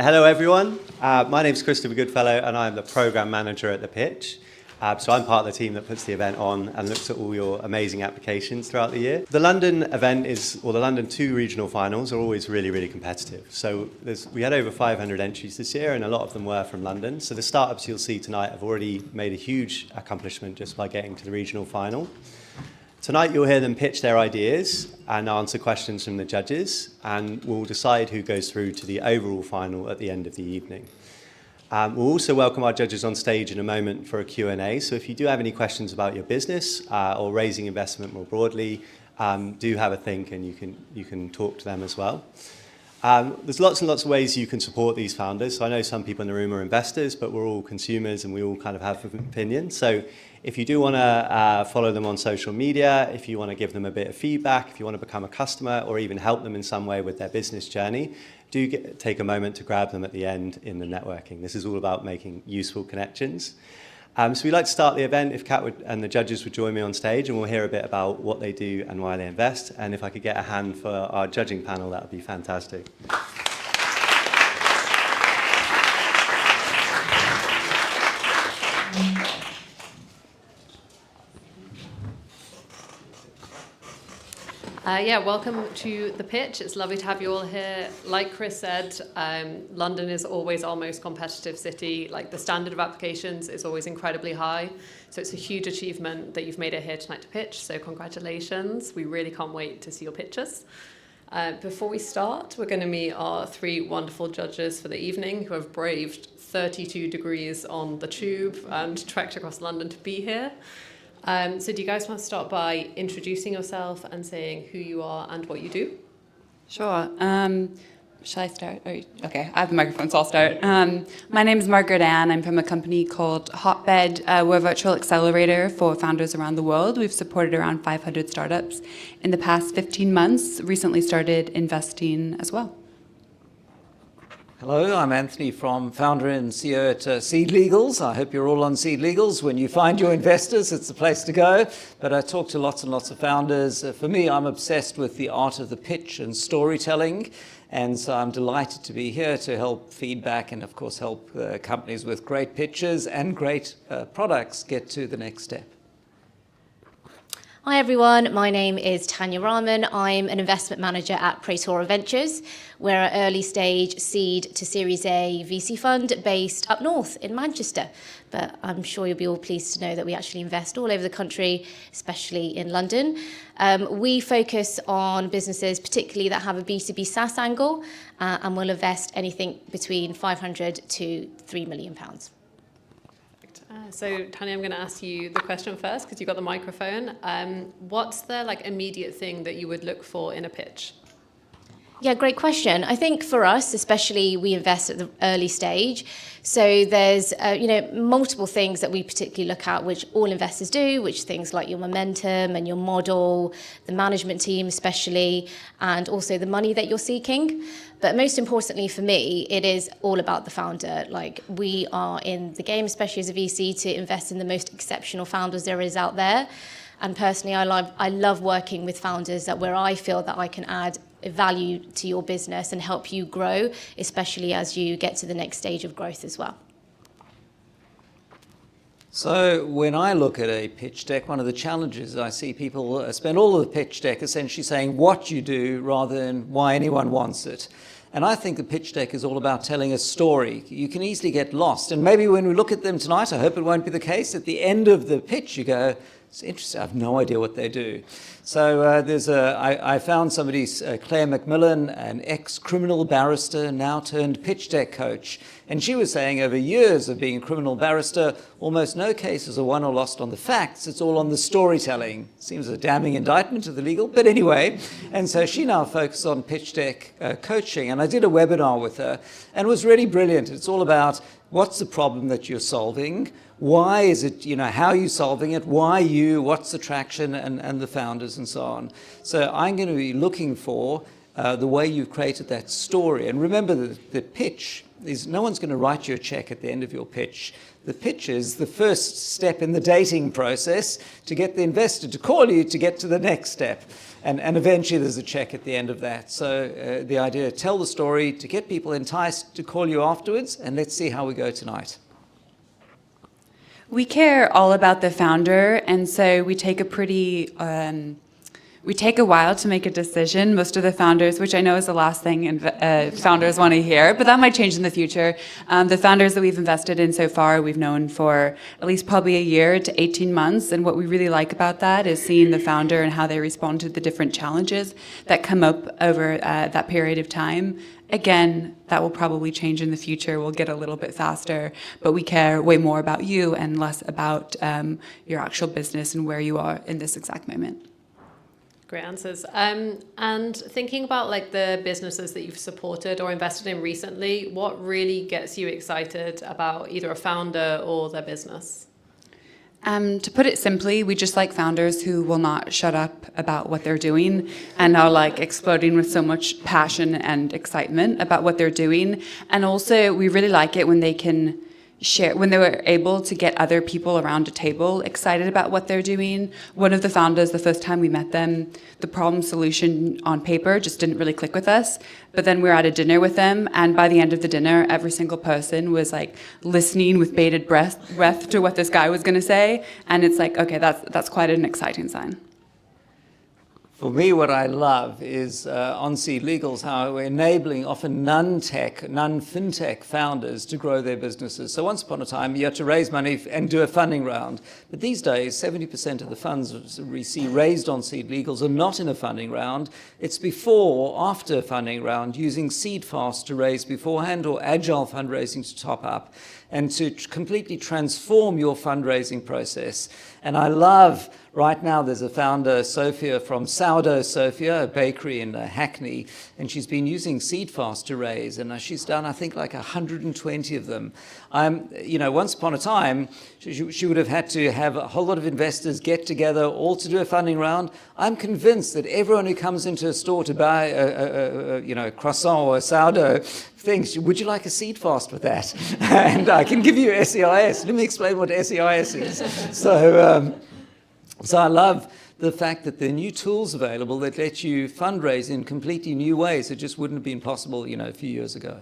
Hello everyone, my name's Christopher Goodfellow and I'm the Programme Manager at The Pitch. So I'm part of the team that puts the event on and looks at all your amazing applications throughout the year. The London event the London 2 regional finals are always really, really competitive. So we had over 500 entries this year and a lot of them were from London. So the startups you'll see tonight have already made a huge accomplishment just by getting to the regional final. Tonight you'll hear them pitch their ideas and answer questions from the judges, and we'll decide who goes through to the overall final at the end of the evening. We'll also welcome our judges on stage in a moment for a Q&A, so if you do have any questions about your business or raising investment more broadly, do have a think and you can talk to them as well. There's lots and lots of ways you can support these founders. So I know some people in the room are investors, but we're all consumers and we all kind of have an opinion. So if you do want to follow them on social media, if you want to give them a bit of feedback, if you want to become a customer or even help them in some way with their business journey, take a moment to grab them at the end in the networking. This is all about making useful connections. So we'd like to start the event if Kat and the judges would join me on stage, and we'll hear a bit about what they do and why they invest. And if I could get a hand for our judging panel, that would be fantastic. Welcome to The Pitch. It's lovely to have you all here. Like Chris said, London is always our most competitive city. Like, the standard of applications is always incredibly high. So it's a huge achievement that you've made it here tonight to pitch. So congratulations. We really can't wait to see your pitches. Before we start, we're going to meet our 3 wonderful judges for the evening who have braved 32 degrees on the tube and trekked across London to be here. So do you guys want to start by introducing yourself and saying who you are and what you do? Sure. Shall I start? Okay, I have the microphone, so I'll start. My name is Margaret Anne. I'm from a company called Hotbed. We're a virtual accelerator for founders around the world. We've supported around 500 startups in the past 15 months, recently started investing as well. Hello, I'm Anthony, founder and CEO at SeedLegals. I hope you're all on SeedLegals. When you find your investors, it's the place to go. But I talk to lots and lots of founders. For me, I'm obsessed with the art of the pitch and storytelling. And so I'm delighted to be here to help feedback and, of course, help companies with great pitches and great products get to the next step. Hi everyone, my name is Tania Rahman. I'm an investment manager at Praetura Adventures. We're an early stage seed to Series A VC fund based up north in Manchester. But I'm sure you'll be all pleased to know that we actually invest all over the country, especially in London. We focus on businesses particularly that have a B2B SaaS angle, and we'll invest anything between £500 to £3 million. So Tania, I'm going to ask you the question first because you've got the microphone. What's the immediate thing that you would look for in a pitch? Yeah, great question. I think for us, especially, we invest at the early stage. So there's, multiple things that we particularly look at, which all investors do, which things like your momentum and your model, the management team especially, and also the money that you're seeking. But most importantly for me, it is all about the founder. Like, we are in the game, especially as a VC, to invest in the most exceptional founders there is out there. And personally, I love working with founders where I feel that I can add value to your business and help you grow, especially as you get to the next stage of growth as well. So when I look at a pitch deck, one of the challenges I see people spend all of the pitch deck essentially saying what you do rather than why anyone wants it. And I think the pitch deck is all about telling a story. You can easily get lost. And maybe when we look at them tonight, I hope it won't be the case, at the end of the pitch you go, it's interesting, I have no idea what they do. So I found somebody, Claire McMillan, an ex-criminal barrister, now turned pitch deck coach. And she was saying over years of being a criminal barrister, almost no cases are won or lost on the facts, it's all on the storytelling. Seems a damning indictment of the legal, but anyway. And so she now focuses on pitch deck coaching. And I did a webinar with her, and it was really brilliant. It's all about what's the problem that you're solving, why is it, how are you solving it, why you, what's the traction, and the founders and so on. So I'm going to be looking for the way you've created that story. And remember that the pitch is, no one's going to write you a check at the end of your pitch. The pitch is the first step in the dating process to get the investor to call you to get to the next step. And eventually there's a check at the end of that. So the idea, tell the story, to get people enticed to call you afterwards, and let's see how we go tonight. We care all about the founder, and so we take a while to make a decision. Most of the founders, which I know is the last thing founders want to hear, but that might change in the future. The founders that we've invested in so far, we've known for at least probably a year to 18 months. And what we really like about that is seeing the founder and how they respond to the different challenges that come up over that period of time. Again, that will probably change in the future. We'll get a little bit faster, but we care way more about you and less about your actual business and where you are in this exact moment. Great answers. And thinking about like the businesses that you've supported or invested in recently, what really gets you excited about either a founder or their business? To put it simply, we just like founders who will not shut up about what they're doing and are like exploding with so much passion and excitement about what they're doing. And also we really like it when they can share, when they were able to get other people around a table excited about what they're doing. One of the founders, the first time we met them, the problem solution on paper just didn't really click with us. But then we were at a dinner with them, and by the end of the dinner, every single person was like listening with bated breath to what this guy was going to say. And it's like, okay, that's quite an exciting sign. For me, what I love is on SeedLegals, how we're enabling often non-tech, non-fintech founders to grow their businesses. So once upon a time, you had to raise money and do a funding round. But these days, 70% of the funds we see raised on SeedLegals are not in a funding round. It's before or after a funding round, using Seed Fast to raise beforehand or agile fundraising to top up, and to completely transform your fundraising process. And I love, right now there's a founder, Sophia, from Sourdough Sophia, a bakery in Hackney, and she's been using Seed Fast to raise, and she's done, I think, like 120 of them. Once upon a time, she would have had to have a whole lot of investors get together all to do a funding round. I'm convinced that everyone who comes into a store to buy a croissant or a sourdough thinks, would you like a Seed Fast with that? And I can give you SEIS. Let me explain what SEIS is. So I love the fact that there are new tools available that let you fundraise in completely new ways that just wouldn't have been possible, a few years ago.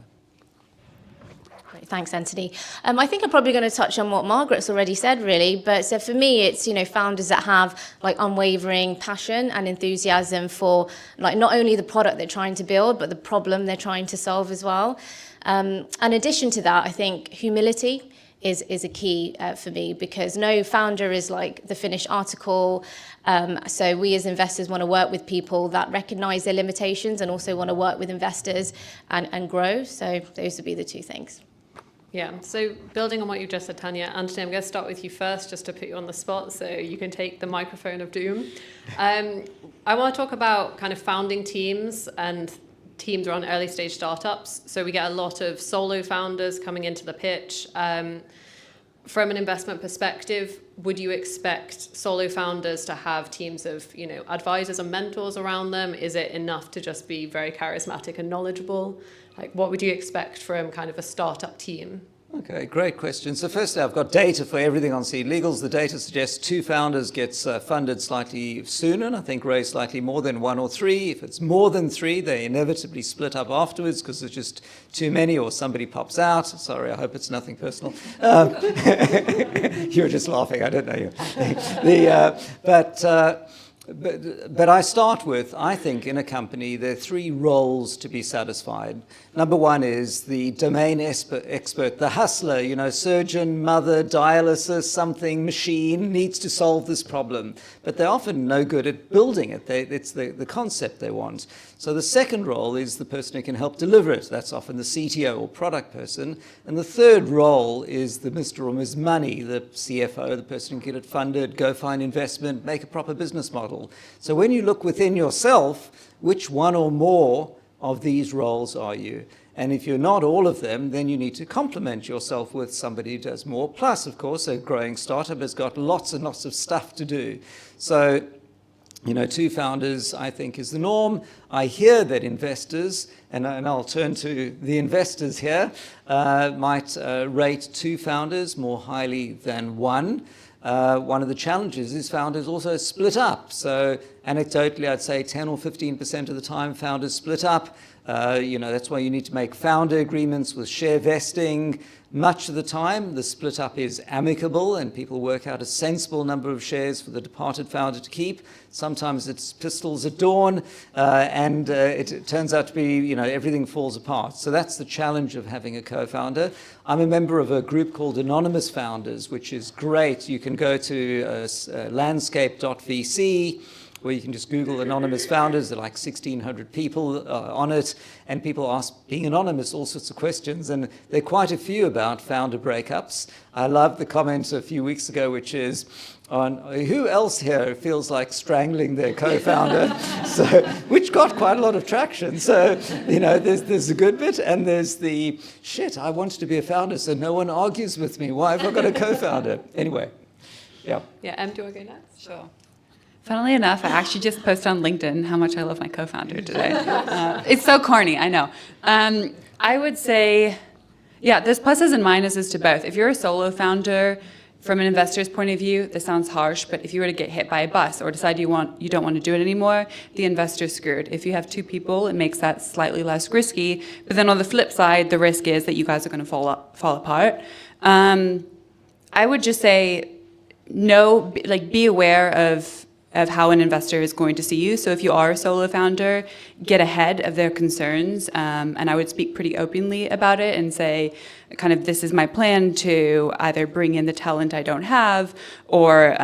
Great, thanks, Anthony. I think I'm probably going to touch on what Margaret's already said, really. But so for me, it's founders that have like unwavering passion and enthusiasm for like not only the product they're trying to build, but the problem they're trying to solve as well. In addition to that, I think humility is a key for me, because no founder is like the finished article. So we as investors want to work with people that recognize their limitations and also want to work with investors and grow. So those would be the two things. Yeah, so building on what you just said, Tania, Anthony, I'm going to start with you first just to put you on the spot so you can take the microphone of doom. I want to talk about kind of founding teams and teams around early stage startups. So we get a lot of solo founders coming into the pitch. From an investment perspective, would you expect solo founders to have teams of, advisors and mentors around them? Is it enough to just be very charismatic and knowledgeable? Like, what would you expect from kind of a startup team? Okay, great question. So firstly, I've got data for everything on SeedLegals. The data suggests 2 founders gets funded slightly sooner, and I think raise slightly more than 1 or 3. If it's more than 3, they inevitably split up afterwards because there's just too many or somebody pops out. Sorry, I hope it's nothing personal. You're just laughing, I don't know you. But I start with, I think in a company, there are 3 roles to be satisfied. Number 1 is the domain expert, the hustler, surgeon, mother, dialysis, something, machine, needs to solve this problem. But they're often no good at building it. It's the concept they want. So the second role is the person who can help deliver it. That's often the CTO or product person. And the third role is the Mr. or Ms. Money, the CFO, the person who can get it funded, go find investment, make a proper business model. So when you look within yourself, which one or more of these roles are you? And if you're not all of them, then you need to complement yourself with somebody who does more. Plus, of course, a growing startup has got lots and lots of stuff to do. So 2 founders, I think, is the norm. I hear that investors, and I'll turn to the investors here, might rate 2 founders more highly than 1. One of the challenges is founders also split up. So anecdotally, I'd say 10 or 15% of the time founders split up. That's why you need to make founder agreements with share vesting. Much of the time, the split up is amicable and people work out a sensible number of shares for the departed founder to keep. Sometimes it's pistols at dawn, and it turns out to be, everything falls apart. So that's the challenge of having a co-founder. I'm a member of a group called Anonymous Founders, which is great. You can go to landscape.vc, where you can just Google anonymous founders. There are like 1,600 people on it, and people ask, being anonymous, all sorts of questions, and there are quite a few about founder breakups. I love the comment a few weeks ago, which is on who else here feels like strangling their co-founder, which got quite a lot of traction. So, there's a good bit, and there's the, shit, I wanted to be a founder, so no one argues with me. Why have I got a co-founder? Anyway, yeah. Yeah, Em, do you want to go next? Sure. Funnily enough, I actually just posted on LinkedIn how much I love my co-founder today. It's so corny, I know. I would say, there's pluses and minuses to both. If you're a solo founder, from an investor's point of view, this sounds harsh, but if you were to get hit by a bus or decide you don't want to do it anymore, the investor's screwed. If you have 2 people, it makes that slightly less risky. But then on the flip side, the risk is that you guys are going to fall apart. I would just say, be aware of how an investor is going to see you. So if you are a solo founder, get ahead of their concerns. And I would speak pretty openly about it and say, kind of, this is my plan to either bring in the talent I don't have, or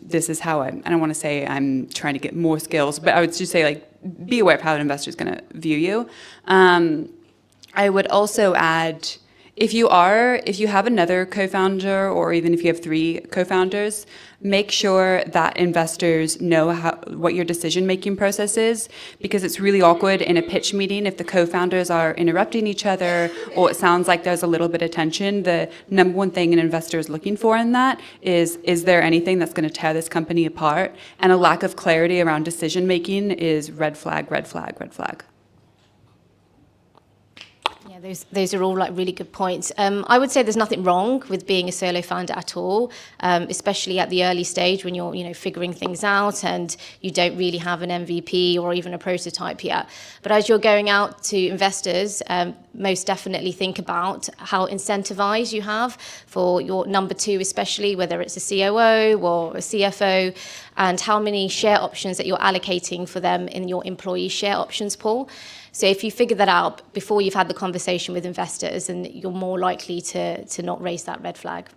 this is how I don't want to say I'm trying to get more skills, but I would just say, be aware of how an investor is going to view you. I would also add, if you have another co-founder, or even if you have 3 co-founders, make sure that investors know what your decision-making process is, because it's really awkward in a pitch meeting if the co-founders are interrupting each other, or it sounds like there's a little bit of tension. The number one thing an investor is looking for in that is there anything that's going to tear this company apart? And a lack of clarity around decision-making is red flag, red flag, red flag. Those are all really good points. I would say there's nothing wrong with being a solo founder at all, especially at the early stage when you're figuring things out and you don't really have an MVP or even a prototype yet. But as you're going out to investors, most definitely think about how incentivized you have for your number 2, especially whether it's a COO or a CFO, and how many share options that you're allocating for them in your employee share options pool. So if you figure that out before you've had the conversation with investors, then you're more likely to not raise that red flag.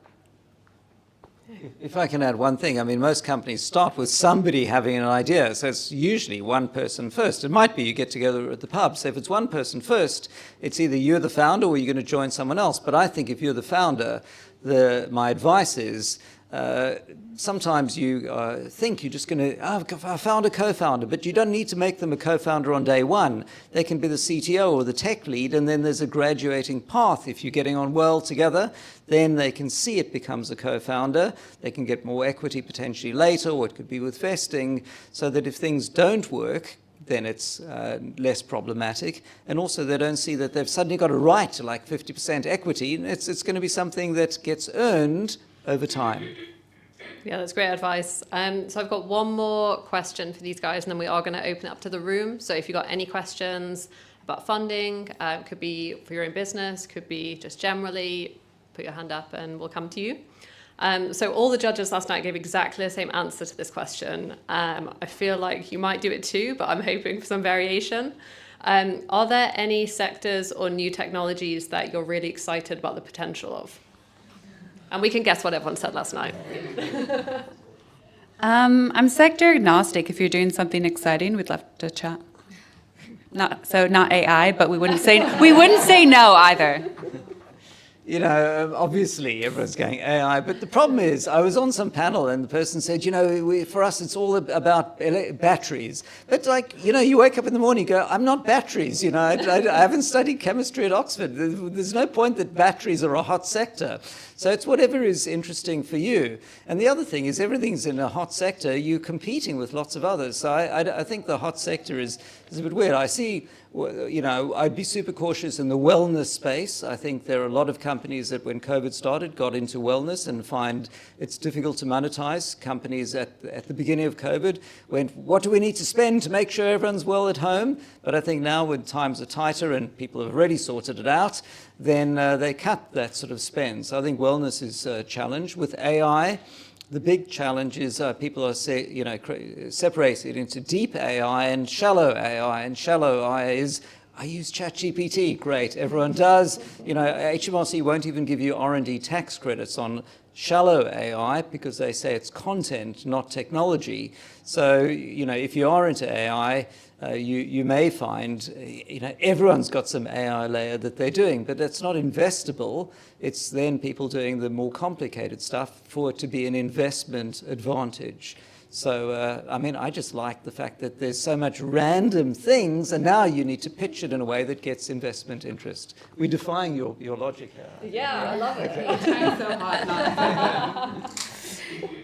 If I can add one thing, most companies start with somebody having an idea, so it's usually one person first. It might be you get together at the pub, so if it's one person first, it's either you're the founder or you're going to join someone else. But I think if you're the founder, my advice is, sometimes you think you're just going to, I found a co-founder, but you don't need to make them a co-founder on day one. They can be the CTO or the tech lead, and then there's a graduating path. If you're getting on well together, then they can see it becomes a co-founder. They can get more equity potentially later, or it could be with vesting, so that if things don't work, then it's less problematic. And also they don't see that they've suddenly got a right to 50% equity. It's going to be something that gets earned over time. Yeah, that's great advice. So I've got one more question for these guys, and then we are going to open it up to the room. So if you've got any questions about funding, it could be for your own business, could be just generally, put your hand up and we'll come to you. So all the judges last night gave exactly the same answer to this question. I feel like you might do it too, but I'm hoping for some variation. Are there any sectors or new technologies that you're really excited about the potential of? And we can guess what everyone said last night. I'm sector agnostic. If you're doing something exciting, we'd love to chat. Not AI, but we wouldn't say no either. Obviously everyone's going AI, but the problem is I was on some panel and the person said, for us it's all about batteries. But you wake up in the morning and go, I'm not batteries, I haven't studied chemistry at Oxford. There's no point that batteries are a hot sector. So it's whatever is interesting for you. And the other thing is everything's in a hot sector, you're competing with lots of others. So I think the hot sector is a bit weird. I see, I'd be super cautious in the wellness space. I think there are a lot of companies that when COVID started got into wellness and find it's difficult to monetize. Companies at the beginning of COVID went, what do we need to spend to make sure everyone's well at home? But I think now when times are tighter and people have already sorted it out, then they cut that sort of spend. So I think wellness is a challenge. With AI, the big challenge is people are separated into deep AI and shallow AI. And shallow AI is, I use ChatGPT, great, everyone does. HMRC won't even give you R&D tax credits on shallow AI because they say it's content, not technology. So, if you are into AI, you may find, everyone's got some AI layer that they're doing, but it's not investable. It's then people doing the more complicated stuff for it to be an investment advantage. So, I just like the fact that there's so much random things, and now you need to pitch it in a way that gets investment interest. We're defying your logic here. Yeah, I love it.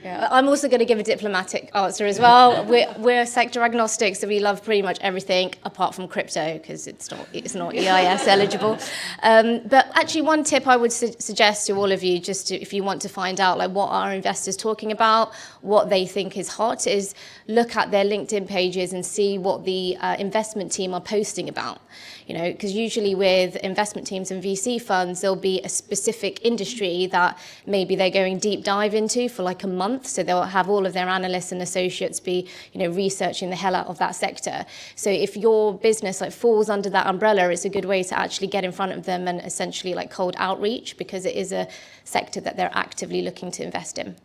Yeah, I'm also going to give a diplomatic answer as well. We're sector agnostic, so we love pretty much everything apart from crypto because it's not EIS eligible. But actually, one tip I would suggest to all of you, if you want to find out what are investors talking about, what they think is hot, is look at their LinkedIn pages and see what the investment team are posting about. Because usually with investment teams and VC funds, there'll be a specific industry that maybe they're going deep dive into for a month. So they'll have all of their analysts and associates be, researching the hell out of that sector. So if your business falls under that umbrella, it's a good way to actually get in front of them and essentially cold outreach because it is a sector that they're actively looking to invest in.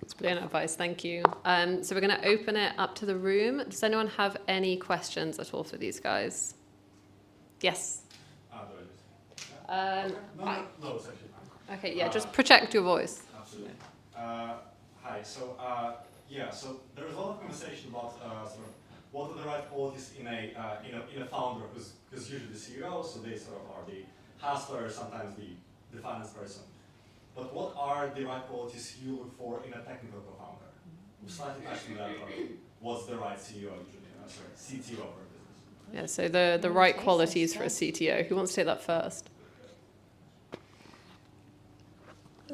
That's brilliant advice, thank you. So we're going to open it up to the room. Does anyone have any questions at all for these guys? Yes. No, it's actually fine. Okay, yeah, just project your voice. Absolutely. Hi. So there is a lot of conversation about what are the right qualities in a founder, because usually the CEO, so they are the hustler, sometimes the finance person. But what are the right qualities you look for in a technical co-founder? We slightly touched on that. What's the right CEO usually? CTO for a business. Yeah, so the right qualities for a CTO. Who wants to take that first?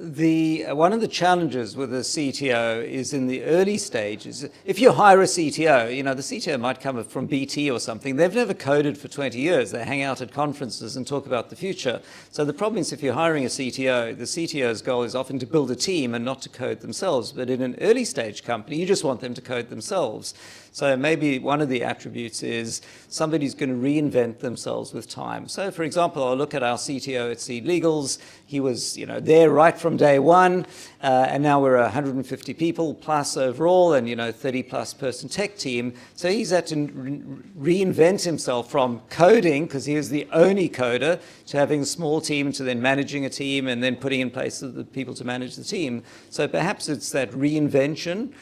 One of the challenges with a CTO is in the early stages. If you hire a CTO, the CTO might come from BT or something. They've never coded for 20 years. They hang out at conferences and talk about the future. So the problem is if you're hiring a CTO, the CTO's goal is often to build a team and not to code themselves. But in an early stage company, you just want them to code themselves. So maybe one of the attributes is somebody's going to reinvent themselves with time. So for example, I'll look at our CTO at SeedLegals. He was there right from day one, and now we're 150 people plus overall and 30 plus person tech team. So he's had to reinvent himself from coding, because he was the only coder, to having a small team, to then managing a team and then putting in place the people to manage the team. So perhaps it's that reinvention.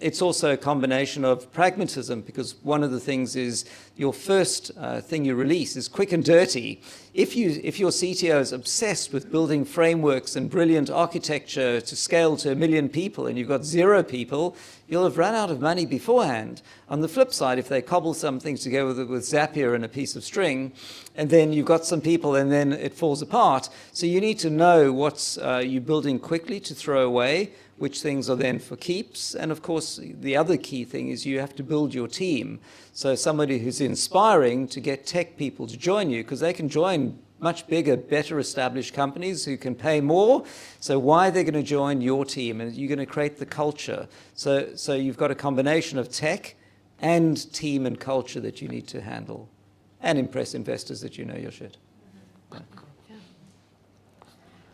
It's also a combination of pragmatism, because one of the things is your first thing you release is quick and dirty. If your CTO is obsessed with building frameworks and brilliant architecture to scale to 1 million people and you've got 0 people, you'll have run out of money beforehand. On the flip side, if they cobble some things together with Zapier and a piece of string, and then you've got some people and then it falls apart. So you need to know what's you're building quickly to throw away, which things are then for keeps. And of course, the other key thing is you have to build your team. So somebody who's inspiring to get tech people to join you, because they can join much bigger, better established companies who can pay more. So why they're going to join your team, and you're going to create the culture. So you've got a combination of tech and team and culture that you need to handle and impress investors that you know your shit.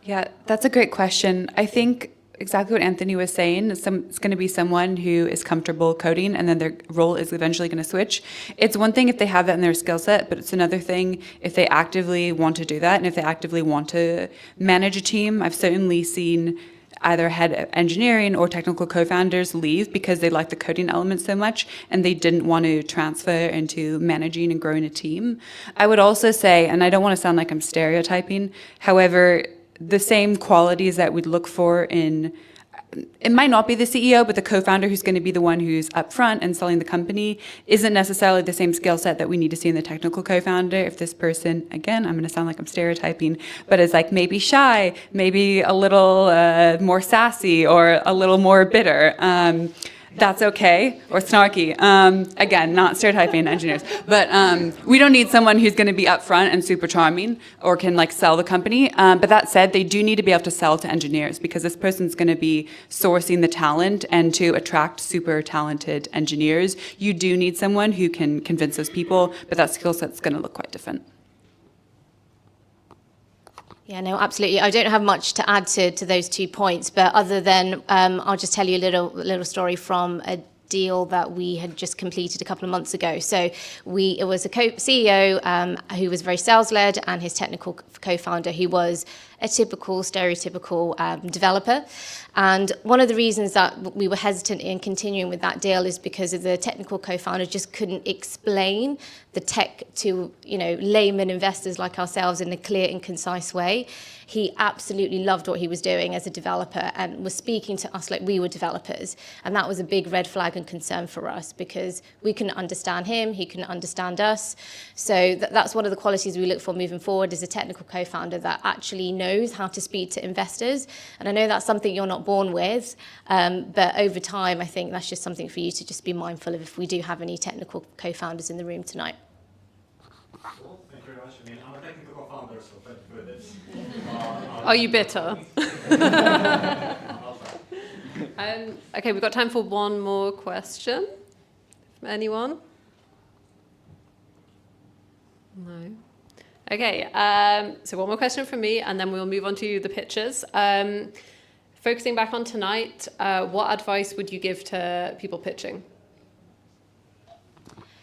Yeah, that's a great question. I think exactly what Anthony was saying. It's going to be someone who is comfortable coding, and then their role is eventually going to switch. It's one thing if they have that in their skill set, but it's another thing if they actively want to do that, and if they actively want to manage a team. I've certainly seen either head of engineering or technical co-founders leave because they like the coding element so much and they didn't want to transfer into managing and growing a team. I would also say, and I don't want to sound like I'm stereotyping, however, the same qualities that we'd look for in, it might not be the CEO, but the co-founder who's going to be the one who's up front and selling the company isn't necessarily the same skill set that we need to see in the technical co-founder. If this person, again, I'm going to sound like I'm stereotyping, but is like maybe shy, maybe a little more sassy or a little more bitter. That's okay, or snarky. Again, not stereotyping engineers, but we don't need someone who's going to be upfront and super charming or can like sell the company. But that said, they do need to be able to sell to engineers because this person's going to be sourcing the talent, and to attract super talented engineers, you do need someone who can convince those people, but that skill set's going to look quite different. Yeah, no, absolutely. I don't have much to add to those 2 points, but other than I'll just tell you a little story from a deal that we had just completed a couple of months ago. So it was a CEO who was very sales-led, and his technical co-founder who was a typical, stereotypical developer. And one of the reasons that we were hesitant in continuing with that deal is because of the technical co-founder just couldn't explain the tech to, layman investors like ourselves in a clear and concise way. He absolutely loved what he was doing as a developer and was speaking to us like we were developers. And that was a big red flag and concern for us because we couldn't understand him, he couldn't understand us. So that's one of the qualities we look for moving forward, is a technical co-founder that actually knows how to speak to investors. And I know that's something you're not born with, but over time, I think that's just something for you to just be mindful of if we do have any technical co-founders in the room tonight. Cool, thank you very much. I mean, I'm a technical co-founder, so pretty good at this. Are you bitter? Okay, we've got time for one more question. Anyone? No. Okay, so one more question from me, and then we'll move on to the pitches. Focusing back on tonight, what advice would you give to people pitching?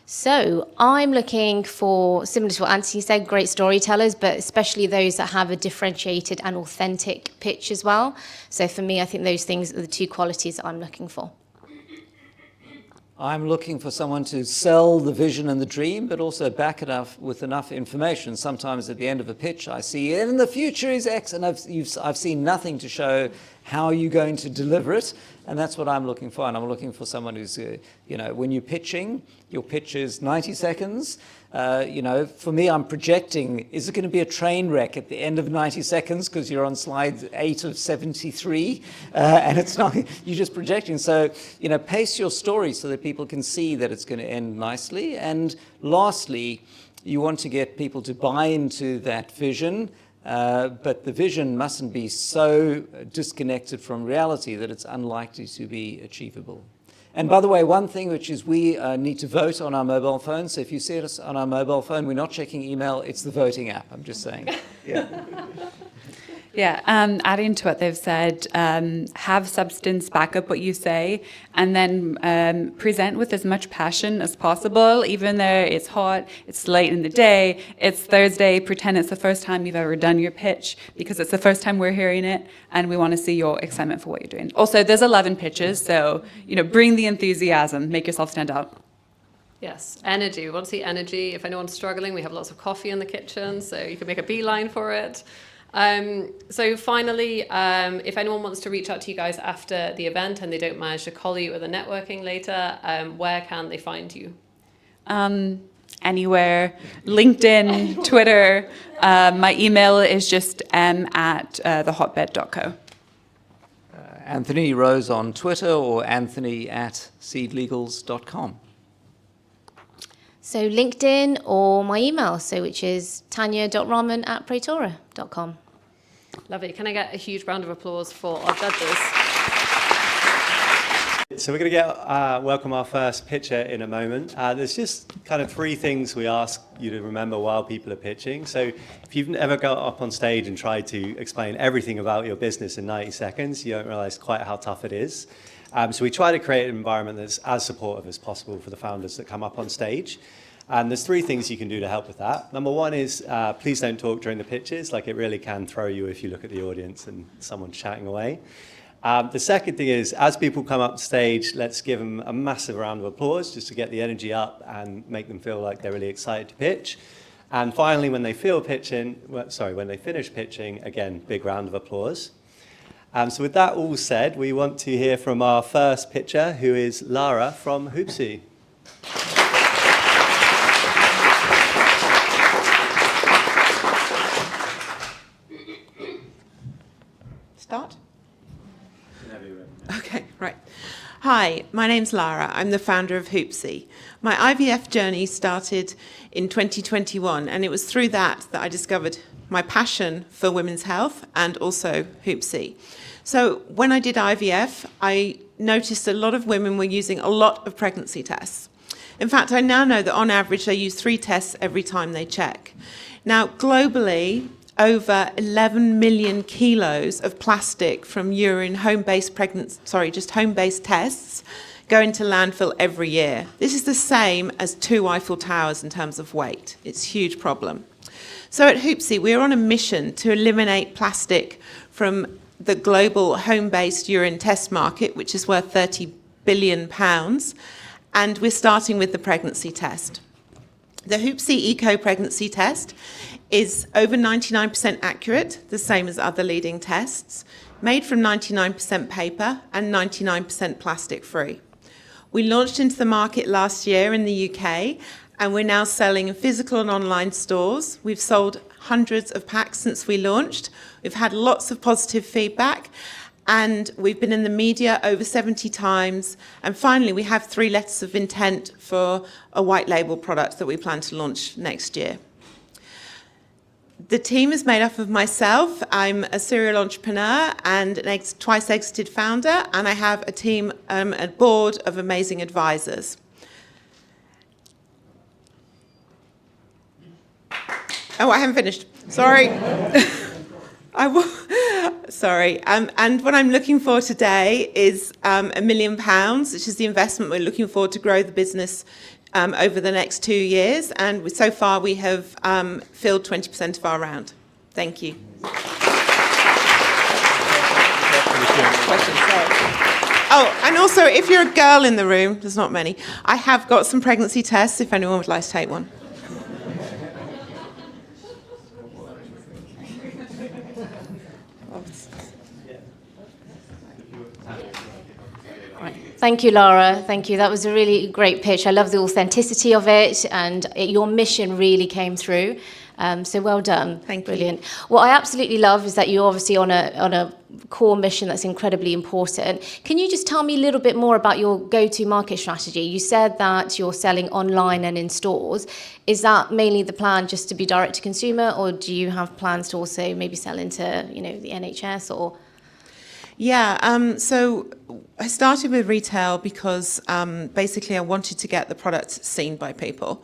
So I'm looking for, similar to what Anthony said, great storytellers, but especially those that have a differentiated and authentic pitch as well. So for me, I think those things are the 2 qualities that I'm looking for. I'm looking for someone to sell the vision and the dream, but also back it up with enough information. Sometimes at the end of a pitch, I see, and the future is X, and I've seen nothing to show how you're going to deliver it. And that's what I'm looking for. And I'm looking for someone who's, when you're pitching, your pitch is 90 seconds. For me, I'm projecting, is it going to be a train wreck at the end of 90 seconds because you're on slide 8 of 73 and it's not, you're just projecting. So, pace your story so that people can see that it's going to end nicely. And lastly, you want to get people to buy into that vision, but the vision mustn't be so disconnected from reality that it's unlikely to be achievable. And by the way, one thing which is we need to vote on our mobile phone. So if you see us on our mobile phone, we're not checking email, it's the voting app. I'm just saying. Yeah. Yeah, adding to what they've said, have substance, back up what you say, and then present with as much passion as possible, even though it's hot, it's late in the day, it's Thursday, pretend it's the first time you've ever done your pitch, because it's the first time we're hearing it, and we want to see your excitement for what you're doing. Also, there's 11 pitches, so, bring the enthusiasm, make yourself stand out. Yes, energy. We want to see energy. If anyone's struggling, we have lots of coffee in the kitchen, so you can make a beeline for it. So finally, if anyone wants to reach out to you guys after the event and they don't manage to call you at the networking later, where can they find you? Anywhere, LinkedIn, Twitter. My email is just m@thehotbed.co. Anthony Rose on Twitter or anthony@seedlegals.com. So LinkedIn or my email, which is tania.rahman@praetura.com. Lovely. Can I get a huge round of applause for our judges? So we're going to welcome our first pitcher in a moment. There's just kind of 3 things we ask you to remember while people are pitching. So if you've ever got up on stage and tried to explain everything about your business in 90 seconds, you don't realize quite how tough it is. So we try to create an environment that's as supportive as possible for the founders that come up on stage. And there's 3 things you can do to help with that. Number 1 is please don't talk during the pitches. Like, it really can throw you if you look at the audience and someone's chatting away. The second thing is, as people come up stage, let's give them a massive round of applause just to get the energy up and make them feel like they're really excited to pitch. And finally, when they when they finish pitching, again, big round of applause. So with that all said, we want to hear from our first pitcher, who is Lara from Hoopsy. Start? Okay, right. Hi, my name's Lara. I'm the founder of Hoopsy. My IVF journey started in 2021, and it was through that I discovered my passion for women's health and also Hoopsy. So when I did IVF, I noticed a lot of women were using a lot of pregnancy tests. In fact, I now know that on average they use 3 tests every time they check. Now, globally, over 11 million kilos of plastic from urine home-based tests go into landfill every year. This is the same as 2 Eiffel Towers in terms of weight. It's a huge problem. So at Hoopsy, we're on a mission to eliminate plastic from the global home-based urine test market, which is worth £30 billion, and we're starting with the pregnancy test. The Hoopsy Eco Pregnancy Test is over 99% accurate, the same as other leading tests, made from 99% paper and 99% plastic free. We launched into the market last year in the UK, and we're now selling in physical and online stores. We've sold hundreds of packs since we launched. We've had lots of positive feedback, and we've been in the media over 70 times. And finally, we have 3 letters of intent for a white label product that we plan to launch next year. The team is made up of myself. I'm a serial entrepreneur and an twice exited founder, and I have a team, a board of amazing advisors. Oh, I haven't finished. Sorry. Sorry. And what I'm looking for today is £1 million, which is the investment we're looking for to grow the business over the next 2 years. And so far, we have filled 20% of our round. Thank you. Oh, and also, if you're a girl in the room, there's not many, I have got some pregnancy tests if anyone would like to take one. Thank you, Lara. Thank you. That was a really great pitch. I love the authenticity of it, and your mission really came through. So well done. Thank you. Brilliant. What I absolutely love is that you're obviously on a core mission that's incredibly important. Can you just tell me a little bit more about your go-to-market strategy? You said that you're selling online and in stores. Is that mainly the plan, just to be direct to consumer, or do you have plans to also maybe sell into, the NHS or? Yeah, so I started with retail because basically I wanted to get the product seen by people.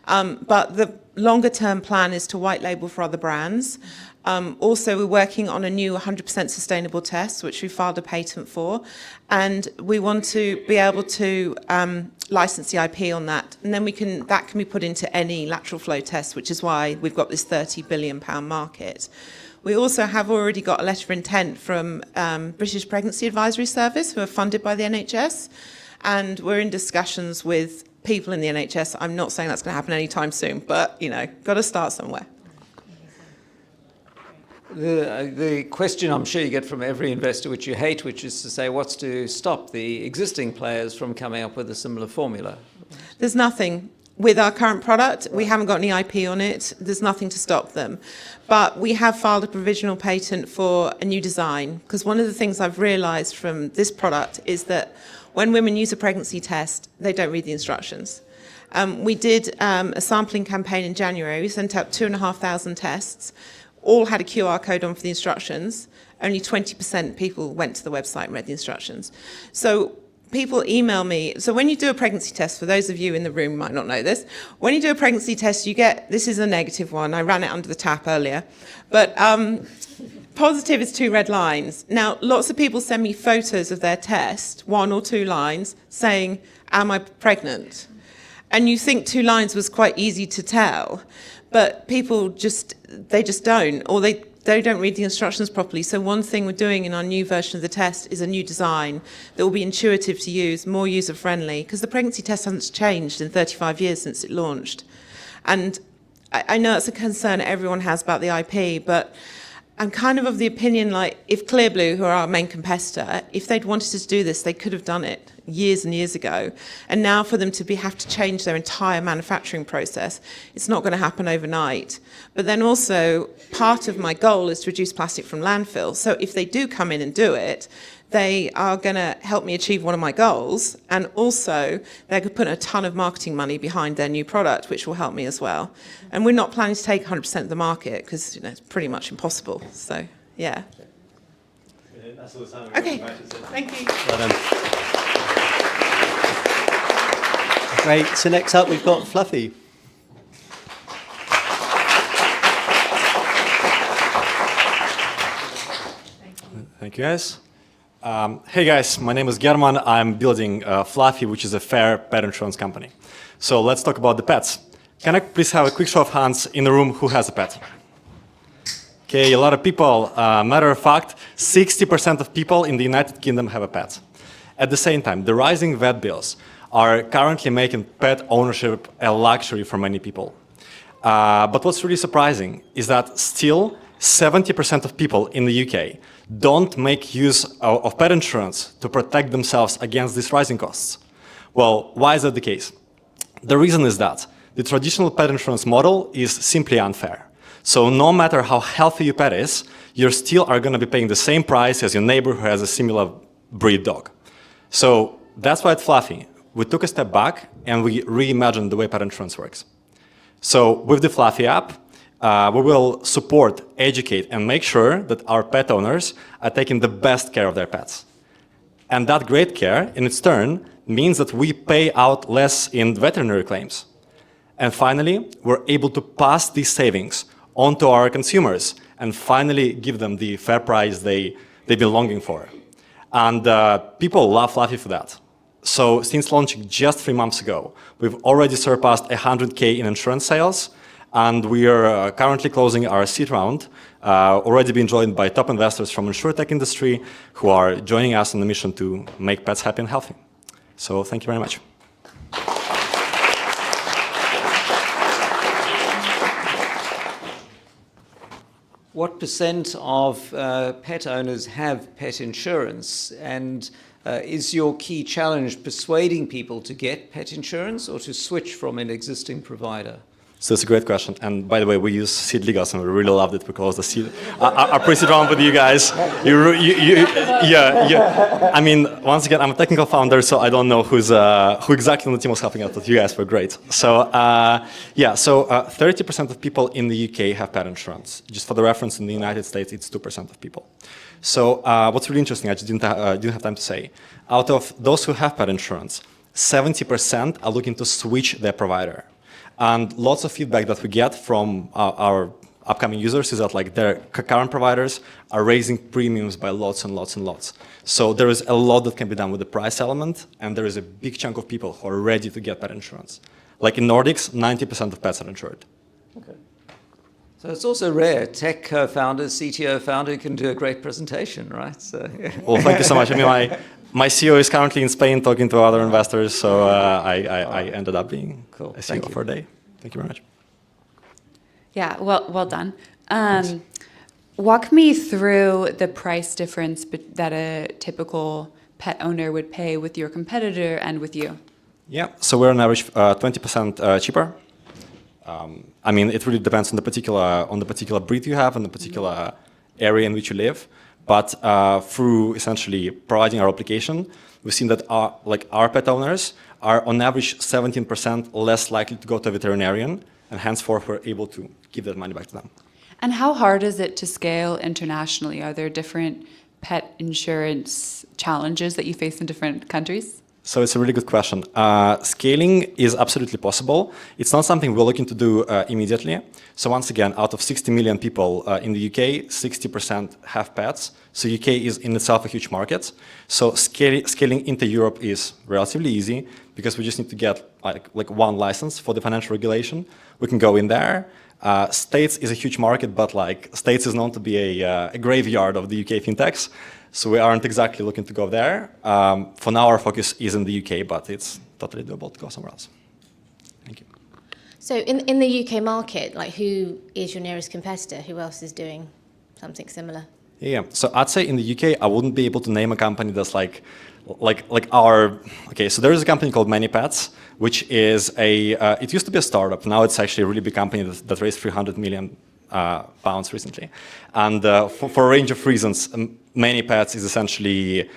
But the longer term plan is to white label for other brands. Also, we're working on a new 100% sustainable test, which we filed a patent for. And we want to be able to license the IP on that. And then that can be put into any lateral flow test, which is why we've got this £30 billion market. We also have already got a letter of intent from British Pregnancy Advisory Service, who are funded by the NHS, and we're in discussions with people in the NHS. I'm not saying that's going to happen anytime soon, but, got to start somewhere. The question I'm sure you get from every investor, which you hate, which is to say, what's to stop the existing players from coming up with a similar formula? There's nothing. With our current product, we haven't got any IP on it. There's nothing to stop them. But we have filed a provisional patent for a new design, because one of the things I've realised from this product is that when women use a pregnancy test, they don't read the instructions. We did a sampling campaign in January. We sent out 2,500 tests. All had a QR code on for the instructions. Only 20% people went to the website and read the instructions. So people email me. So when you do a pregnancy test, for those of you in the room who might not know this, when you do a pregnancy test, you get, this is a negative one. I ran it under the tap earlier. But positive is 2 red lines. Now, lots of people send me photos of their test, 1 or 2 lines, saying, am I pregnant? And you think 2 lines was quite easy to tell, but people just don't, or they don't read the instructions properly. So one thing we're doing in our new version of the test is a new design that will be intuitive to use, more user-friendly, because the pregnancy test hasn't changed in 35 years since it launched. And I know that's a concern everyone has about the IP, but I'm kind of the opinion, like, if Clearblue, who are our main competitor, if they'd wanted to do this, they could have done it years and years ago. And now for them to have to change their entire manufacturing process, it's not going to happen overnight. But then also, part of my goal is to reduce plastic from landfill. So if they do come in and do it, they are going to help me achieve one of my goals. And also, they could put a ton of marketing money behind their new product, which will help me as well. And we're not planning to take 100% of the market because it's pretty much impossible. So, yeah. That's all the time. Okay, thank you. Well done. Great. So next up, we've got Fluffy. Thank you, guys. Hey guys, my name is German. I'm building Fluffy, which is a fair pet insurance company. So let's talk about the pets. Can I please have a quick show of hands in the room who has a pet? Okay, a lot of people. Matter of fact, 60% of people in the United Kingdom have a pet. At the same time, the rising vet bills are currently making pet ownership a luxury for many people. But what's really surprising is that still 70% of people in the UK don't make use of pet insurance to protect themselves against these rising costs. Well, why is that the case? The reason is that the traditional pet insurance model is simply unfair. So no matter how healthy your pet is, you still are going to be paying the same price as your neighbor who has a similar breed dog. So that's why at Fluffy, we took a step back and we reimagined the way pet insurance works. So with the Fluffy app, we will support, educate, and make sure that our pet owners are taking the best care of their pets. And that great care, in its turn, means that we pay out less in veterinary claims. And finally, we're able to pass these savings on to our consumers and finally give them the fair price they've been longing for. And people love Fluffy for that. So since launching just 3 months ago, we've already surpassed 100K in insurance sales, and we are currently closing our seed round, already being joined by top investors from insurtech industry who are joining us on the mission to make pets happy and healthy. So thank you very much. What % of pet owners have pet insurance? And is your key challenge persuading people to get pet insurance or to switch from an existing provider? So it's a great question. And by the way, we use SeedLegals and we really loved it because the seed, I pre-seed round with you guys. Yeah. I mean, once again, I'm a technical founder, so I don't know who exactly on the team was helping out, but you guys were great. So 30% of people in the UK have pet insurance. Just for the reference, in the United States, it's 2% of people. So what's really interesting, I just didn't have time to say, out of those who have pet insurance, 70% are looking to switch their provider. And lots of feedback that we get from our upcoming users is that like their current providers are raising premiums by lots and lots and lots. So there is a lot that can be done with the price element, and there is a big chunk of people who are ready to get pet insurance. Like in Nordics, 90% of pets are insured. Okay. So it's also rare. Tech co-founder, CTO founder can do a great presentation, right? So, yeah. Well, thank you so much. I mean, my CEO is currently in Spain talking to other investors, so I ended up being cool. a CEO for a day. Thank you very much. Yeah, well done. Walk me through the price difference that a typical pet owner would pay with your competitor and with you. Yeah, so we're on average 20% cheaper. I mean, it really depends on the particular breed you have and the particular area in which you live. But through essentially providing our application, we've seen that our pet owners are on average 17% less likely to go to a veterinarian, and henceforth we're able to give that money back to them. And how hard is it to scale internationally? Are there different pet insurance challenges that you face in different countries? So it's a really good question. Scaling is absolutely possible. It's not something we're looking to do immediately. So once again, out of 60 million people in the UK, 60% have pets. So UK is in itself a huge market. So scaling into Europe is relatively easy because we just need to get like one license for the financial regulation. We can go in there. States is a huge market, but like States is known to be a graveyard of the UK fintechs. So we aren't exactly looking to go there. For now, our focus is in the UK, but it's totally doable to go somewhere else. Thank you. So in the UK market, like who is your nearest competitor? Who else is doing something similar? Yeah, so I'd say in the UK, I wouldn't be able to name a company that's like our, okay, so there is a company called ManyPets, which is it used to be a startup. Now it's actually a really big company that raised 300 million pounds recently. And for a range of reasons, ManyPets is essentially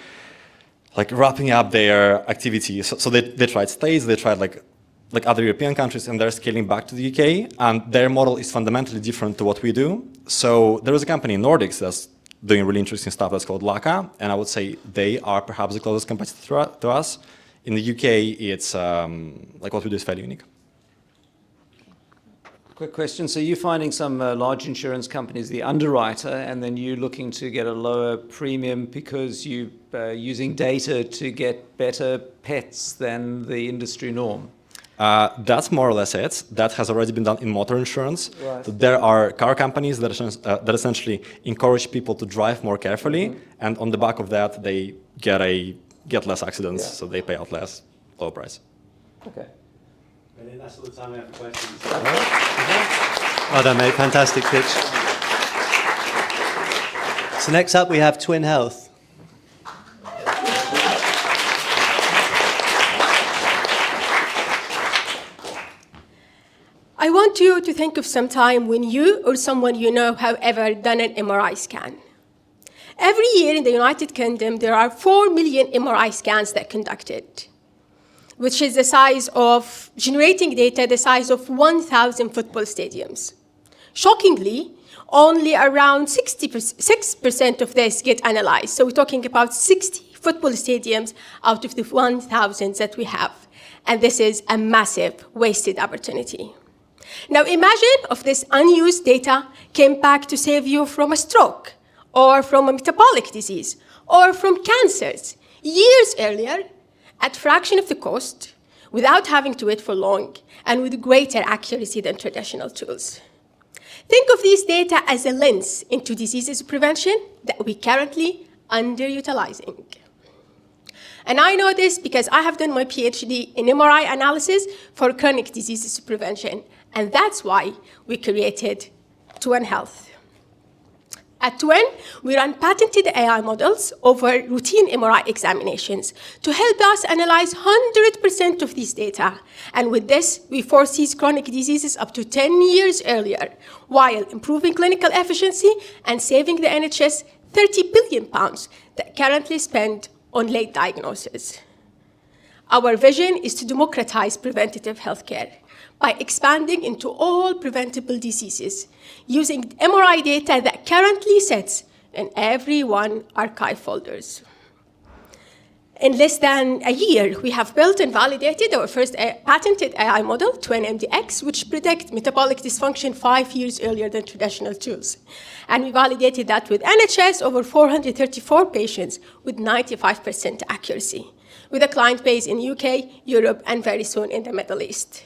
like wrapping up their activity. So they tried States, they tried like other European countries, and they're scaling back to the UK. And their model is fundamentally different to what we do. So there is a company in Nordics that's doing really interesting stuff that's called Laka. And I would say they are perhaps the closest competitor to us. In the UK, it's like what we do is fairly unique. Quick question. So you're finding some large insurance companies, the underwriter, and then you looking to get a lower premium because you're using data to get better pets than the industry norm? That's more or less it. That has already been done in motor insurance. Right. So there are car companies that essentially encourage people to drive more carefully, and on the back of that, they get less accidents, so they pay out less, lower price. Okay. Brilliant. That's all the time we have for questions. Well done, mate. Fantastic pitch. So next up, we have Twinn Health. I want you to think of some time when you or someone you know have ever done an MRI scan. Every year in the United Kingdom, there are 4 million MRI scans that are conducted, which is the size of, generating data the size of 1,000 football stadiums. Shockingly, only around 6% of this get analyzed. So we're talking about 60 football stadiums out of the 1,000 that we have. And this is a massive wasted opportunity. Now imagine if this unused data came back to save you from a stroke, or from a metabolic disease, or from cancers years earlier, at a fraction of the cost, without having to wait for long, and with greater accuracy than traditional tools. Think of these data as a lens into diseases prevention that we're currently underutilizing. And I know this because I have done my PhD in MRI analysis for chronic diseases prevention, and that's why we created Twinn Health. At Twinn, we run patented AI models over routine MRI examinations to help us analyze 100% of these data. And with this, we foresee chronic diseases up to 10 years earlier, while improving clinical efficiency and saving the NHS £30 billion that currently spend on late diagnosis. Our vision is to democratize preventative healthcare by expanding into all preventable diseases, using MRI data that currently sits in every one archive folders. In less than a year, we have built and validated our first patented AI model, TwinnMDx, which predicts metabolic dysfunction 5 years earlier than traditional tools. And we validated that with NHS over 434 patients with 95% accuracy, with a client base in UK, Europe, and very soon in the Middle East.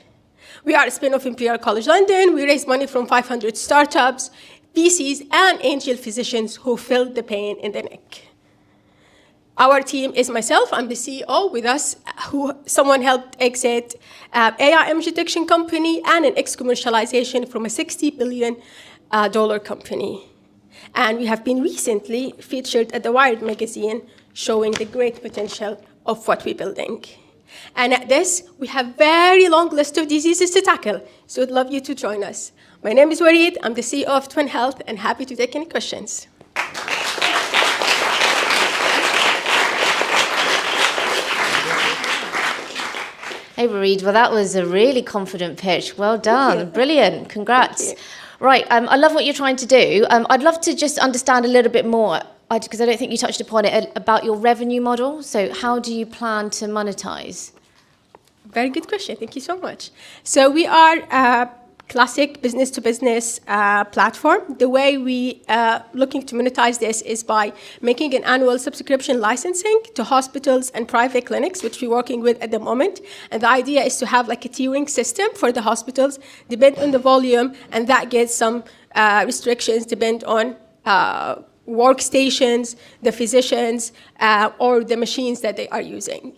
We are a spin-off Imperial College London. We raise money from 500 startups, VCs, and angel physicians who filled the pain in the neck. Our team is myself, I'm the CEO. With us, someone helped exit AI image detection company and an ex-commercialization from a $60 billion company. And we have been recently featured at the Wired magazine, showing the great potential of what we're building. And at this, we have a very long list of diseases to tackle, so I'd love you to join us. My name is Wareed, I'm the CEO of Twinn Health, and happy to take any questions. Hey, Wareed, well, that was a really confident pitch. Well done, brilliant, congrats. Right, I love what you're trying to do. I'd love to just understand a little bit more because I don't think you touched upon it, about your revenue model. So how do you plan to monetize? Very good question. Thank you so much. So we are a classic business-to-business platform. The way we looking to monetize this is by making an annual subscription licensing to hospitals and private clinics, which we're working with at the moment. And the idea is to have like a tiering system for the hospitals, depend on the volume, and that gets some restrictions, depend on workstations, the physicians, or the machines that they are using.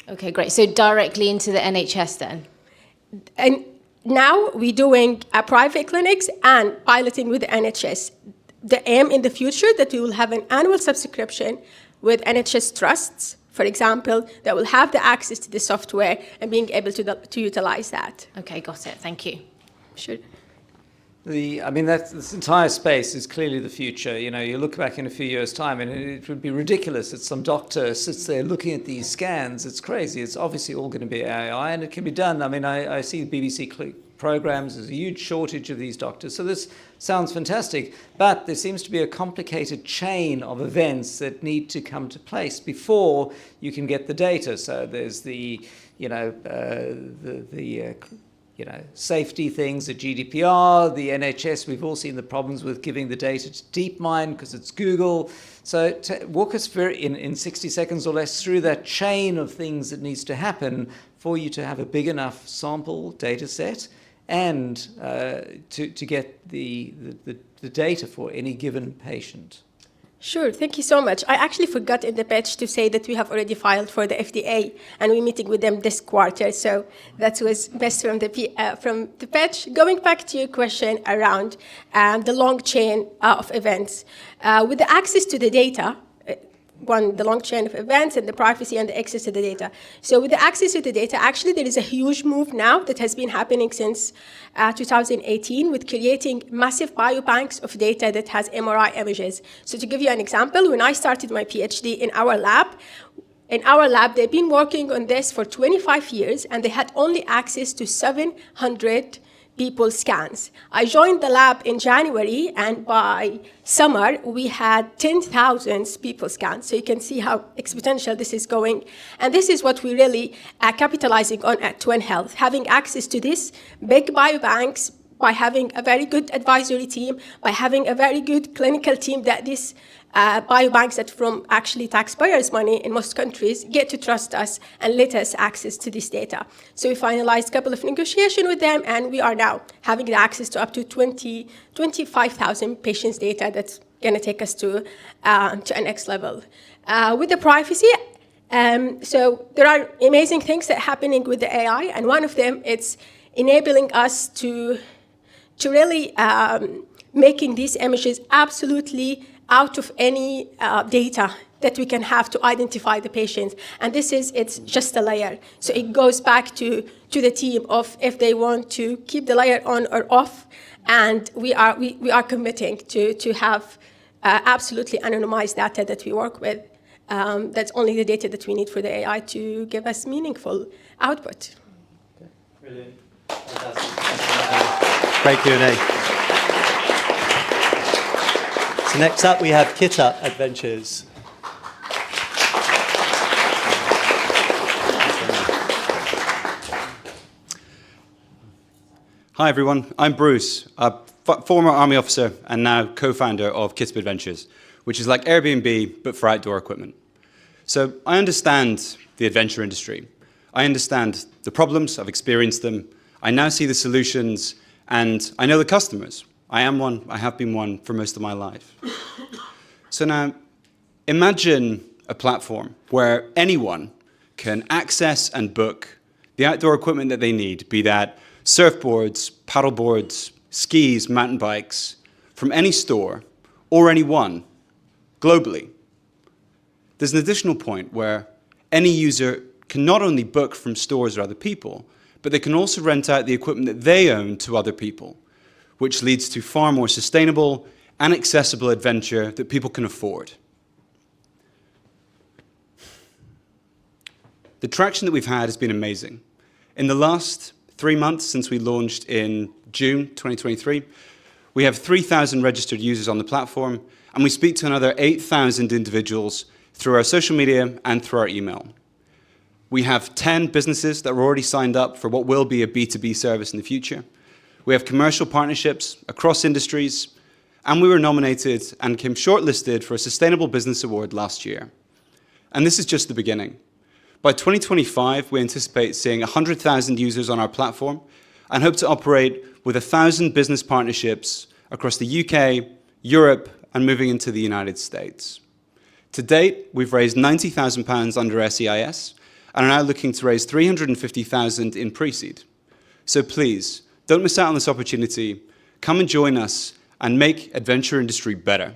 Okay, great. So directly into the NHS then? And now we're doing private clinics and piloting with the NHS. The aim in the future that we will have an annual subscription with NHS trusts, for example, that will have the access to the software and being able to utilize that. Okay, got it. Thank you. Sure. This entire space is clearly the future. You know, you look back in a few years' time, and it would be ridiculous that some doctor sits there looking at these scans. It's crazy. It's obviously all going to be AI, and it can be done. I mean, I see BBC programs. There's a huge shortage of these doctors. So this sounds fantastic, but there seems to be a complicated chain of events that need to come to place before you can get the data. So there's the safety things, the GDPR, the NHS. We've all seen the problems with giving the data to DeepMind because it's Google. So walk us in 60 seconds or less through that chain of things that needs to happen for you to have a big enough sample data set and to get the data for any given patient. Sure, thank you so much. I actually forgot in the pitch to say that we have already filed for the FDA, and we're meeting with them this quarter. So that was best from the pitch. Going back to your question around the long chain of events, with the access to the data, the long chain of events and the privacy and the access to the data. So with the access to the data, actually there is a huge move now that has been happening since 2018 with creating massive biobanks of data that has MRI images. So to give you an example, when I started my PhD in our lab, they've been working on this for 25 years, and they had only access to 700 people's scans. I joined the lab in January, and by summer, we had 10,000 people's scans. So you can see how exponential this is going. And this is what we really are capitalizing on at Twinn Health, having access to these big biobanks by having a very good advisory team, by having a very good clinical team that these biobanks that from actually taxpayers' money in most countries get to trust us and let us access to this data. So we finalized a couple of negotiations with them, and we are now having the access to up to 25,000 patients' data that's going to take us to a next level. With the privacy, so there are amazing things that are happening with the AI, and one of them is enabling us to really making these images absolutely out of any data that we can have to identify the patients. And it's just a layer. So it goes back to the team of if they want to keep the layer on or off. And we are committing to have absolutely anonymized data that we work with. That's only the data that we need for the AI to give us meaningful output. Okay. Brilliant. Fantastic. Great Q&A. So next up, we have KitUp Adventures. Hi, everyone. I'm Bruce, a former Army officer and now co-founder of KitUp Adventures, which is like Airbnb, but for outdoor equipment. So I understand the adventure industry. I understand the problems. I've experienced them. I now see the solutions, and I know the customers. I am one, I have been one for most of my life. So now, imagine a platform where anyone can access and book the outdoor equipment that they need, be that surfboards, paddleboards, skis, mountain bikes, from any store or anyone, globally. There's an additional point where any user can not only book from stores or other people, but they can also rent out the equipment that they own to other people, which leads to far more sustainable and accessible adventure that people can afford. The traction that we've had has been amazing. In the last 3 months since we launched in June 2023, We have 3,000 registered users on the platform, and we speak to another 8,000 individuals through our social media and through our email. We have 10 businesses that are already signed up for what will be a B2B service in the future. We have commercial partnerships across industries, and we were nominated and came shortlisted for a Sustainable Business Award last year. And this is just the beginning. By 2025, we anticipate seeing 100,000 users on our platform and hope to operate with 1,000 business partnerships across the UK, Europe, and moving into the United States. To date, we've raised £90,000 under SEIS and are now looking to raise £350,000 in pre-seed. So please, don't miss out on this opportunity. Come and join us and make adventure industry better.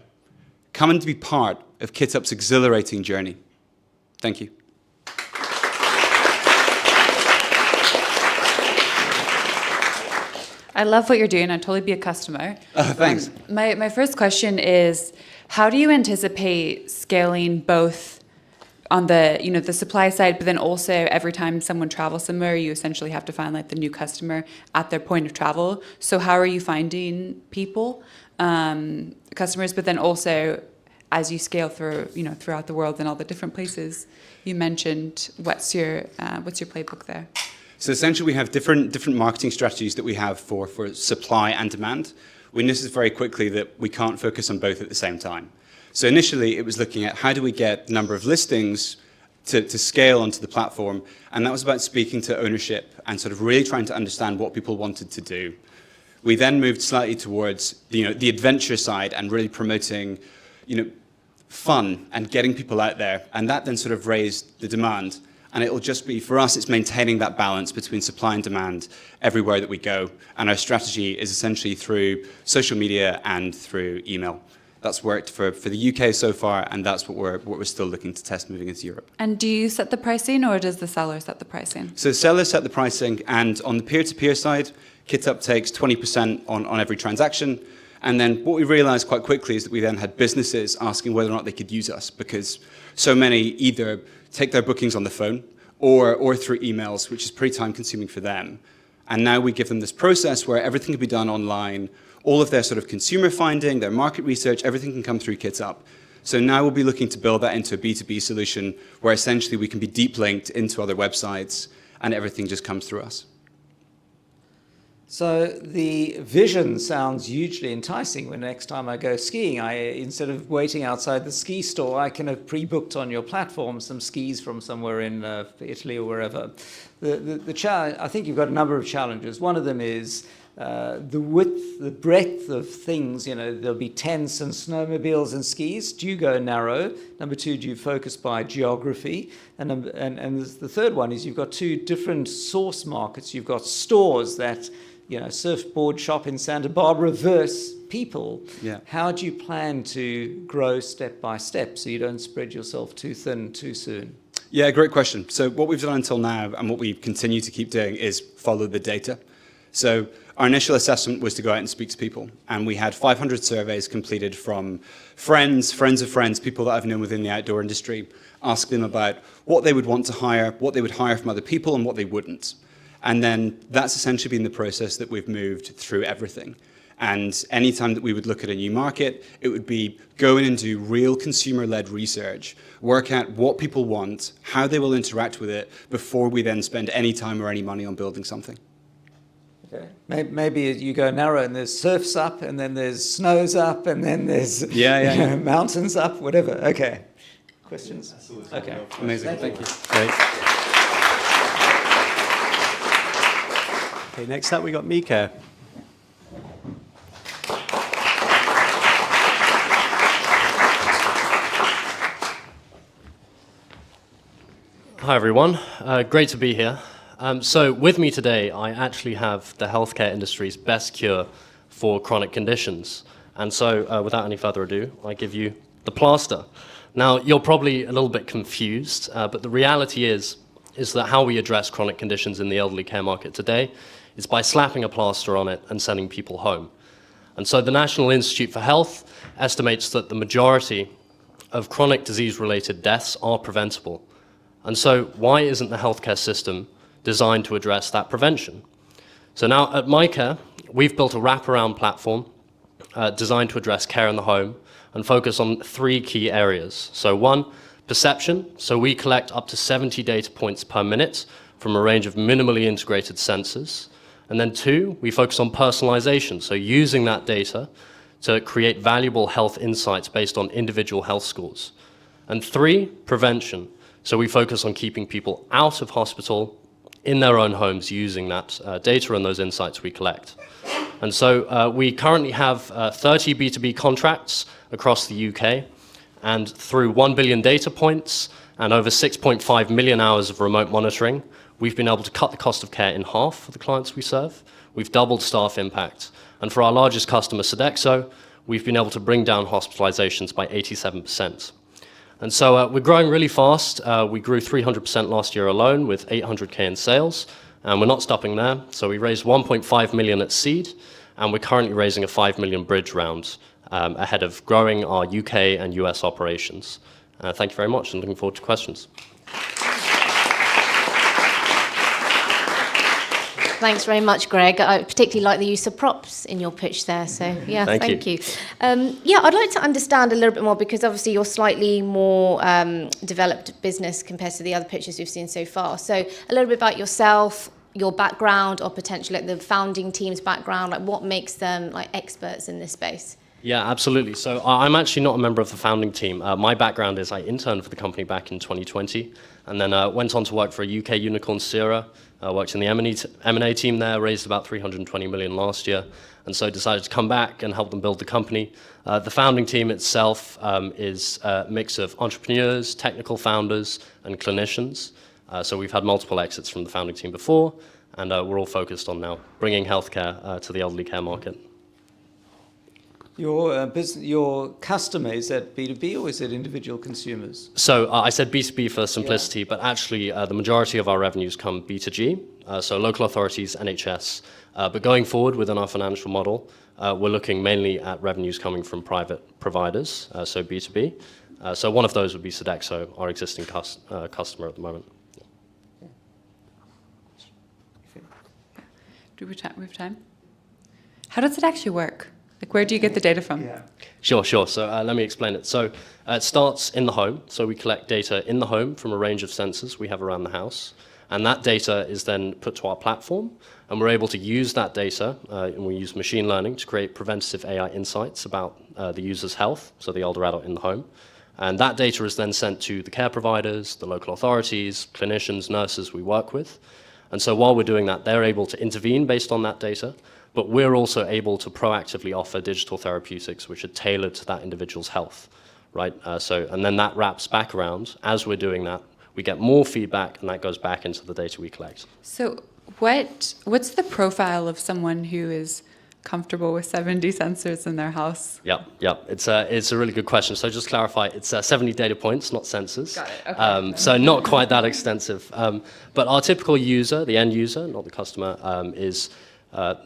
Come and be part of KitUp's exhilarating journey. Thank you. I love what you're doing. I'd totally be a customer. Thanks. My first question is, how do you anticipate scaling both on the the supply side, but then also every time someone travels somewhere, you essentially have to find like the new customer at their point of travel. So how are you finding people, customers, but then also as you scale through throughout the world and all the different places you mentioned, what's your playbook there? So essentially, we have different marketing strategies that we have for supply and demand. We noticed very quickly that we can't focus on both at the same time. So initially, it was looking at how do we get the number of listings to scale onto the platform, and that was about speaking to ownership and sort of really trying to understand what people wanted to do. We then moved slightly towards the adventure side and really promoting fun and getting people out there, and that then sort of raised the demand. And it'll just be, for us, it's maintaining that balance between supply and demand everywhere that we go. And our strategy is essentially through social media and through email. That's worked for the UK so far, and that's what we're still looking to test moving into Europe. And do you set the pricing, or does the seller set the pricing? So sellers set the pricing, and on the peer-to-peer side, KitUp takes 20% on every transaction. And then what we realized quite quickly is that we then had businesses asking whether or not they could use us, because so many either take their bookings on the phone or through emails, which is pretty time-consuming for them. And now we give them this process where everything can be done online. All of their sort of consumer finding, their market research, everything can come through KitUp. So now we'll be looking to build that into a B2B solution where essentially we can be deep linked into other websites and everything just comes through us. So the vision sounds hugely enticing. When next time I go skiing, instead of waiting outside the ski store, I can have pre-booked on your platform some skis from somewhere in Italy or wherever. The challenge, I think you've got a number of challenges. One of them is the width, the breadth of things. There'll be tents and snowmobiles and skis. Do you go narrow? Number two, do you focus by geography? And the third one is you've got two different source markets. You've got stores that surfboard shop in Santa Barbara versus people. Yeah. How do you plan to grow step by step so you don't spread yourself too thin too soon? Yeah, great question. So what we've done until now and what we continue to keep doing is follow the data. So our initial assessment was to go out and speak to people, and we had 500 surveys completed from friends of friends, people that I've known within the outdoor industry, ask them about what they would want to hire, what they would hire from other people, and what they wouldn't. And then that's essentially been the process that we've moved through everything. And anytime that we would look at a new market, it would be go in and do real consumer-led research, work out what people want, how they will interact with it, before we then spend any time or any money on building something. Okay. Maybe you go narrow and there's surfs up, and then there's snows up, and then there's mountains up, whatever. Okay. Questions? Absolutely. Okay. Amazing. Thank you. Great. Okay, next up we got MiiCare. Hi everyone, great to be here. So with me today, I actually have the healthcare industry's best cure for chronic conditions. And so without any further ado, I give you the plaster. Now, you're probably a little bit confused, but the reality is that how we address chronic conditions in the elderly care market today is by slapping a plaster on it and sending people home. And so the National Institute for Health estimates that the majority of chronic disease-related deaths are preventable. And so why isn't the healthcare system designed to address that prevention? So now at MiiCare, we've built a wraparound platform designed to address care in the home and focus on 3 key areas. So 1, perception. So we collect up to 70 data points per minute from a range of minimally integrated sensors. And then 2, we focus on personalization. So using that data to create valuable health insights based on individual health scores. And 3, prevention. So we focus on keeping people out of hospital in their own homes using that data and those insights we collect. And so we currently have 30 B2B contracts across the UK, and through 1 billion data points and over 6.5 million hours of remote monitoring, we've been able to cut the cost of care in half for the clients we serve. We've doubled staff impact. And for our largest customer, Sodexo, we've been able to bring down hospitalizations by 87%. And so we're growing really fast. We grew 300% last year alone with 800K in sales, and we're not stopping there. So we raised 1.5 million at seed, and we're currently raising a 5 million bridge round ahead of growing our UK and US operations. Thank you very much, and looking forward to questions. Thanks very much, Greg. I particularly like the use of props in your pitch there. So, yeah, thank you. Yeah, I'd like to understand a little bit more, because obviously you're slightly more developed business compared to the other pitches we've seen so far. So a little bit about yourself, your background, or potentially like the founding team's background, like what makes them like experts in this space? Yeah, absolutely. So I'm actually not a member of the founding team. My background is I interned for the company back in 2020, and then went on to work for a UK unicorn, Praetura. Worked in the M&A team there, raised about 320 million last year, and so decided to come back and help them build the company. The founding team itself is a mix of entrepreneurs, technical founders, and clinicians. So we've had multiple exits from the founding team before, and we're all focused on now bringing healthcare to the elderly care market. Your customer, is that B2B or is it individual consumers? So I said B2B for simplicity, but actually the majority of our revenues come B2G, so local authorities, NHS. But going forward within our financial model, we're looking mainly at revenues coming from private providers, so B2B. So one of those would be Sodexo, our existing customer at the moment. Do we have time? How does it actually work? Like, where do you get the data from? Yeah. Sure. So let me explain it. So it starts in the home. So we collect data in the home from a range of sensors we have around the house. And that data is then put to our platform. And we're able to use that data, and we use machine learning to create preventative AI insights about the user's health, so the older adult in the home. And that data is then sent to the care providers, the local authorities, clinicians, nurses we work with. And so while we're doing that, they're able to intervene based on that data. But we're also able to proactively offer digital therapeutics which are tailored to that individual's health, right? And then that wraps back around. As we're doing that, we get more feedback, and that goes back into the data we collect. So what's the profile of someone who is comfortable with 70 sensors in their house? Yeah. It's a really good question. So just to clarify, it's 70 data points, not sensors. Got it. Okay. So not quite that extensive. But our typical user, the end user, not the customer, is...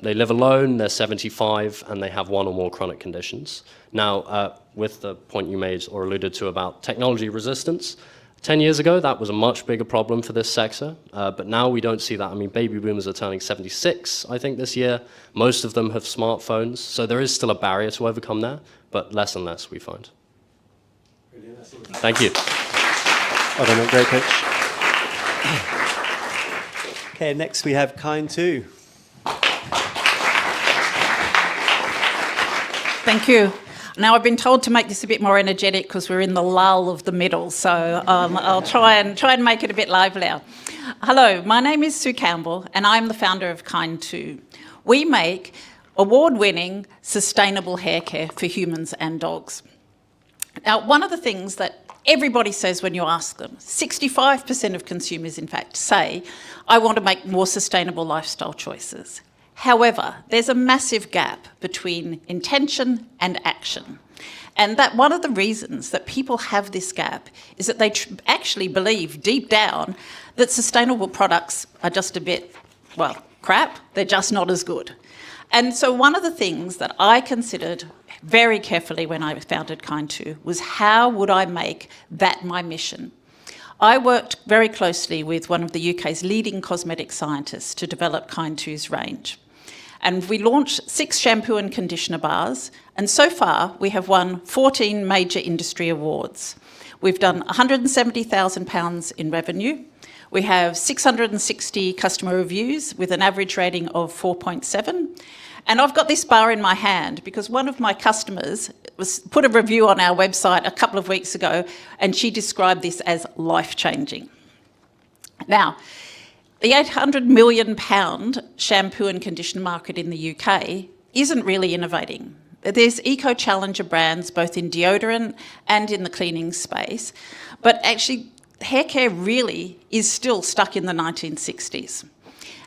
they live alone, they're 75, and they have one or more chronic conditions. Now, with the point you made or alluded to about technology resistance, 10 years ago, that was a much bigger problem for this sector, but now we don't see that. I mean, baby boomers are turning 76, I think, this year. Most of them have smartphones, so there is still a barrier to overcome there, but less and less, we find. Thank you. Well done, great pitch. Okay, next we have Kind 2. Thank you. Now, I've been told to make this a bit more energetic because we're in the lull of the middle, so I'll try and make it a bit livelier. Hello, my name is Sue Campbell, and I'm the founder of Kind 2. We make award-winning, sustainable hair care for humans and dogs. Now, one of the things that everybody says when you ask them, 65% of consumers, in fact, say, I want to make more sustainable lifestyle choices. However, there's a massive gap between intention and action. And that one of the reasons that people have this gap is that they actually believe deep down that sustainable products are just a bit, well, crap. They're just not as good. And so one of the things that I considered very carefully when I founded Kind 2 was how would I make that my mission? I worked very closely with one of the UK's leading cosmetic scientists to develop Kind 2's range. And we launched 6 shampoo and conditioner bars, and so far we have won 14 major industry awards. We've done £170,000 in revenue. We have 660 customer reviews with an average rating of 4.7. And I've got this bar in my hand because one of my customers put a review on our website a couple of weeks ago, and she described this as life-changing. Now, the £800 million shampoo and conditioner market in the UK isn't really innovating. There's eco-challenger brands both in deodorant and in the cleaning space, but actually hair care really is still stuck in the 1960s.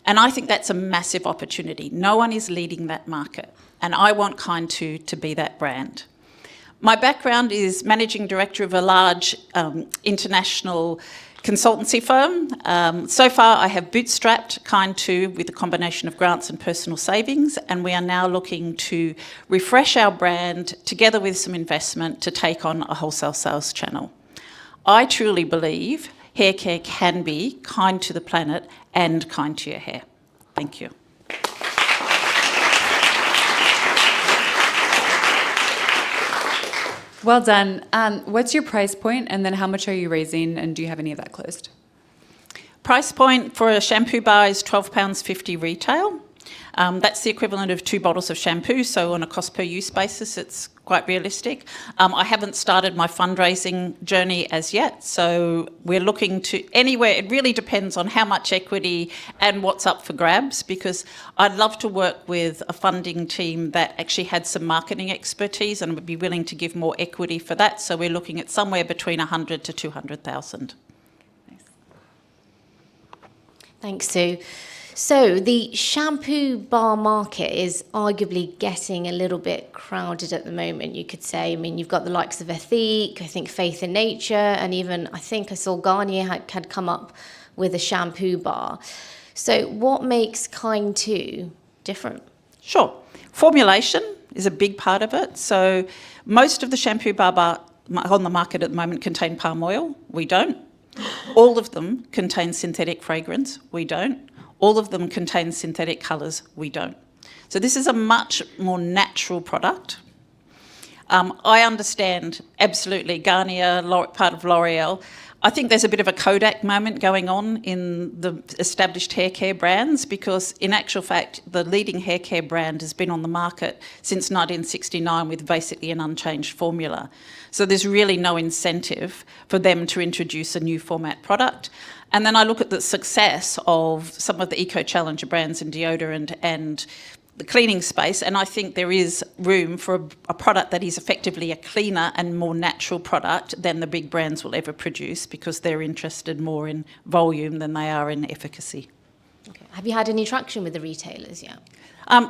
And I think that's a massive opportunity. No one is leading that market, and I want Kind2 to be that brand. My background is managing director of a large international consultancy firm. So far, I have bootstrapped Kind2 with a combination of grants and personal savings, and we are now looking to refresh our brand together with some investment to take on a wholesale sales channel. I truly believe hair care can be kind to the planet and kind to your hair. Thank you. Well done. What's your price point, and then how much are you raising, and do you have any of that closed? Price point for a shampoo bar is £12.50 retail. That's the equivalent of 2 bottles of shampoo, so on a cost per use basis, it's quite realistic. I haven't started my fundraising journey as yet, so we're looking to anywhere. It really depends on how much equity and what's up for grabs, because I'd love to work with a funding team that actually had some marketing expertise and would be willing to give more equity for that. So we're looking at somewhere between 100 to 200,000. Thanks, Sue. So the shampoo bar market is arguably getting a little bit crowded at the moment, you could say. I mean, you've got the likes of Ethique, I think Faith in Nature, and even I think I saw Garnier had come up with a shampoo bar. So what makes Kind2 different? Sure. Formulation is a big part of it. So most of the shampoo bar on the market at the moment contain palm oil. We don't. All of them contain synthetic fragrance. We don't. All of them contain synthetic colours. We don't. So this is a much more natural product. I understand absolutely Garnier, part of L'Oreal. I think there's a bit of a Kodak moment going on in the established hair care brands, because in actual fact, the leading hair care brand has been on the market since 1969 with basically an unchanged formula. So there's really no incentive for them to introduce a new format product. And then I look at the success of some of the eco-challenger brands in deodorant and the cleaning space, and I think there is room for a product that is effectively a cleaner and more natural product than the big brands will ever produce, because they're interested more in volume than they are in efficacy. Okay. Have you had any traction with the retailers yet?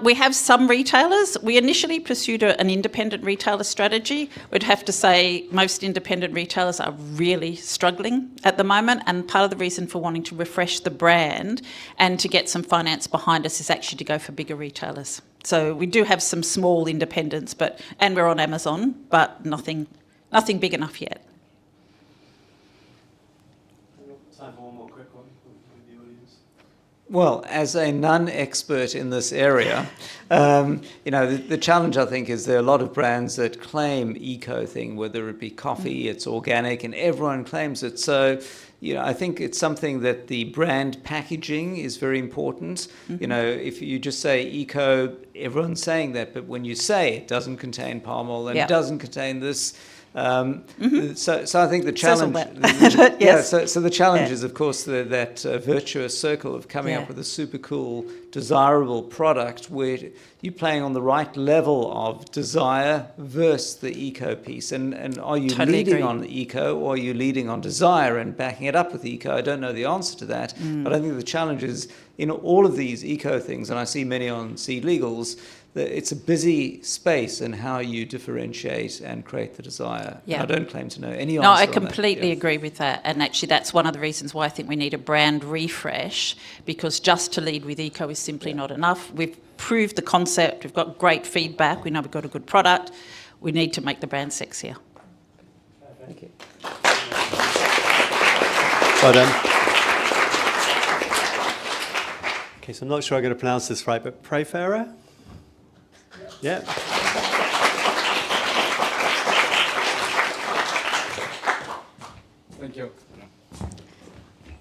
We have some retailers. We initially pursued an independent retailer strategy. We'd have to say most independent retailers are really struggling at the moment, and part of the reason for wanting to refresh the brand and to get some finance behind us is actually to go for bigger retailers. So we do have some small independents, and we're on Amazon, but nothing big enough yet. Time for one more quick one from the audience. Well, as a non-expert in this area, the challenge, I think, is there are a lot of brands that claim eco thing, whether it be coffee, it's organic, and everyone claims it. So, I think it's something that the brand packaging is very important. Mm-hmm. If you just say eco, everyone's saying that, but when you say it doesn't contain palm oil and Yeah. it doesn't contain this, so I think the Says all challenge, that. Yes. so the challenge is, of course, that virtuous circle of coming up with a super cool, desirable product where you're playing on the right level of desire versus the eco piece. And are you Totally leading agree. on the eco, or are you leading on desire and backing it up with eco? I don't know the answer to that, but I think the challenge is in all of these eco things, and I see many on SeedLegals, that it's a busy space in how you differentiate and create the desire. Yeah. And I don't claim to know any answer No, I on that. completely Yeah. agree with that. And actually, that's one of the reasons why I think we need a brand refresh, because just to lead with eco is simply not enough. We've proved the concept. We've got great feedback. We know we've got a good product. We need to make the brand sexier. Thank you. Well done. Okay, Okay, so I'm not sure I'm going to pronounce this right, but Praetura? Yeah. Thank you.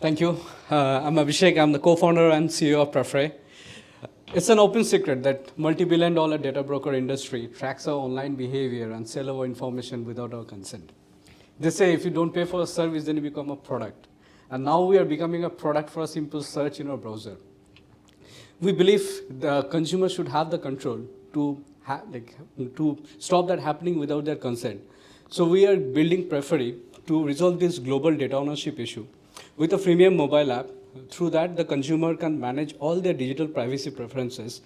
Thank you. I'm Abhishek. I'm the co-founder and CEO of Praetura. It's an open secret that multi-billion-dollar data broker industry tracks our online behavior and sell our information without our consent. They say if you don't pay for a service, then you become a product. And now we are becoming a product for a simple search in our browser. We believe the consumer should have the control to stop that happening without their consent. So we are building Praetura to resolve this global data ownership issue with a freemium mobile app. Through that, the consumer can manage all their digital privacy preferences,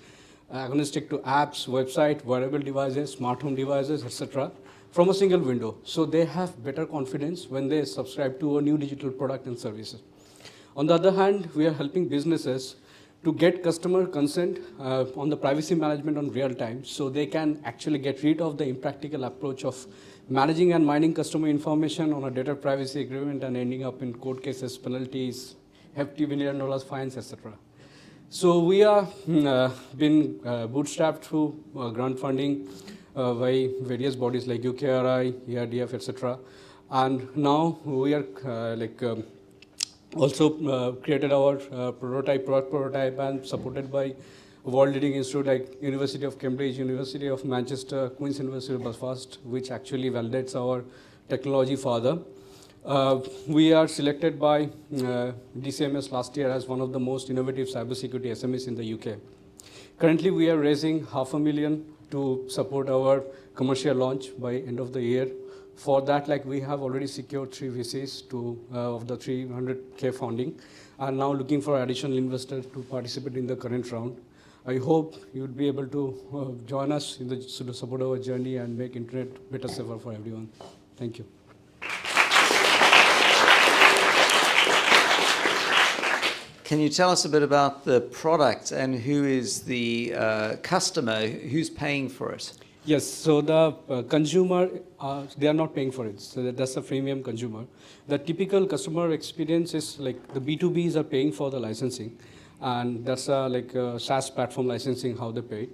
agnostic to apps, website, wearable devices, smart home devices, etc., from a single window. So they have better confidence when they subscribe to a new digital product and services. On the other hand, we are helping businesses to get customer consent on the privacy management on real time, so they can actually get rid of the impractical approach of managing and mining customer information on a data privacy agreement and ending up in court cases, penalties, hefty $1 million fines, etc. So we are been bootstrapped through grant funding by various bodies like UKRI, ERDF, etc. And now we are also created our product prototype and supported by world-leading institute like University of Cambridge, University of Manchester, Queen's University of Belfast, which actually validates our technology further. We are selected by DCMS last year as one of the most innovative cybersecurity SMEs in the UK. Currently, we are raising $500,000 to support our commercial launch by end of the year. For that, we have already secured 3 VCs of the 300K funding, and now looking for additional investors to participate in the current round. I hope you would be able to join us to support our journey and make internet better safer for everyone. Thank you. Can you tell us a bit about the product and who is the customer, who's paying for it? Yes, so the consumer, they are not paying for it. So that's a freemium consumer. The typical customer experience is the B2Bs are paying for the licensing. And that's a SaaS platform licensing, how they pay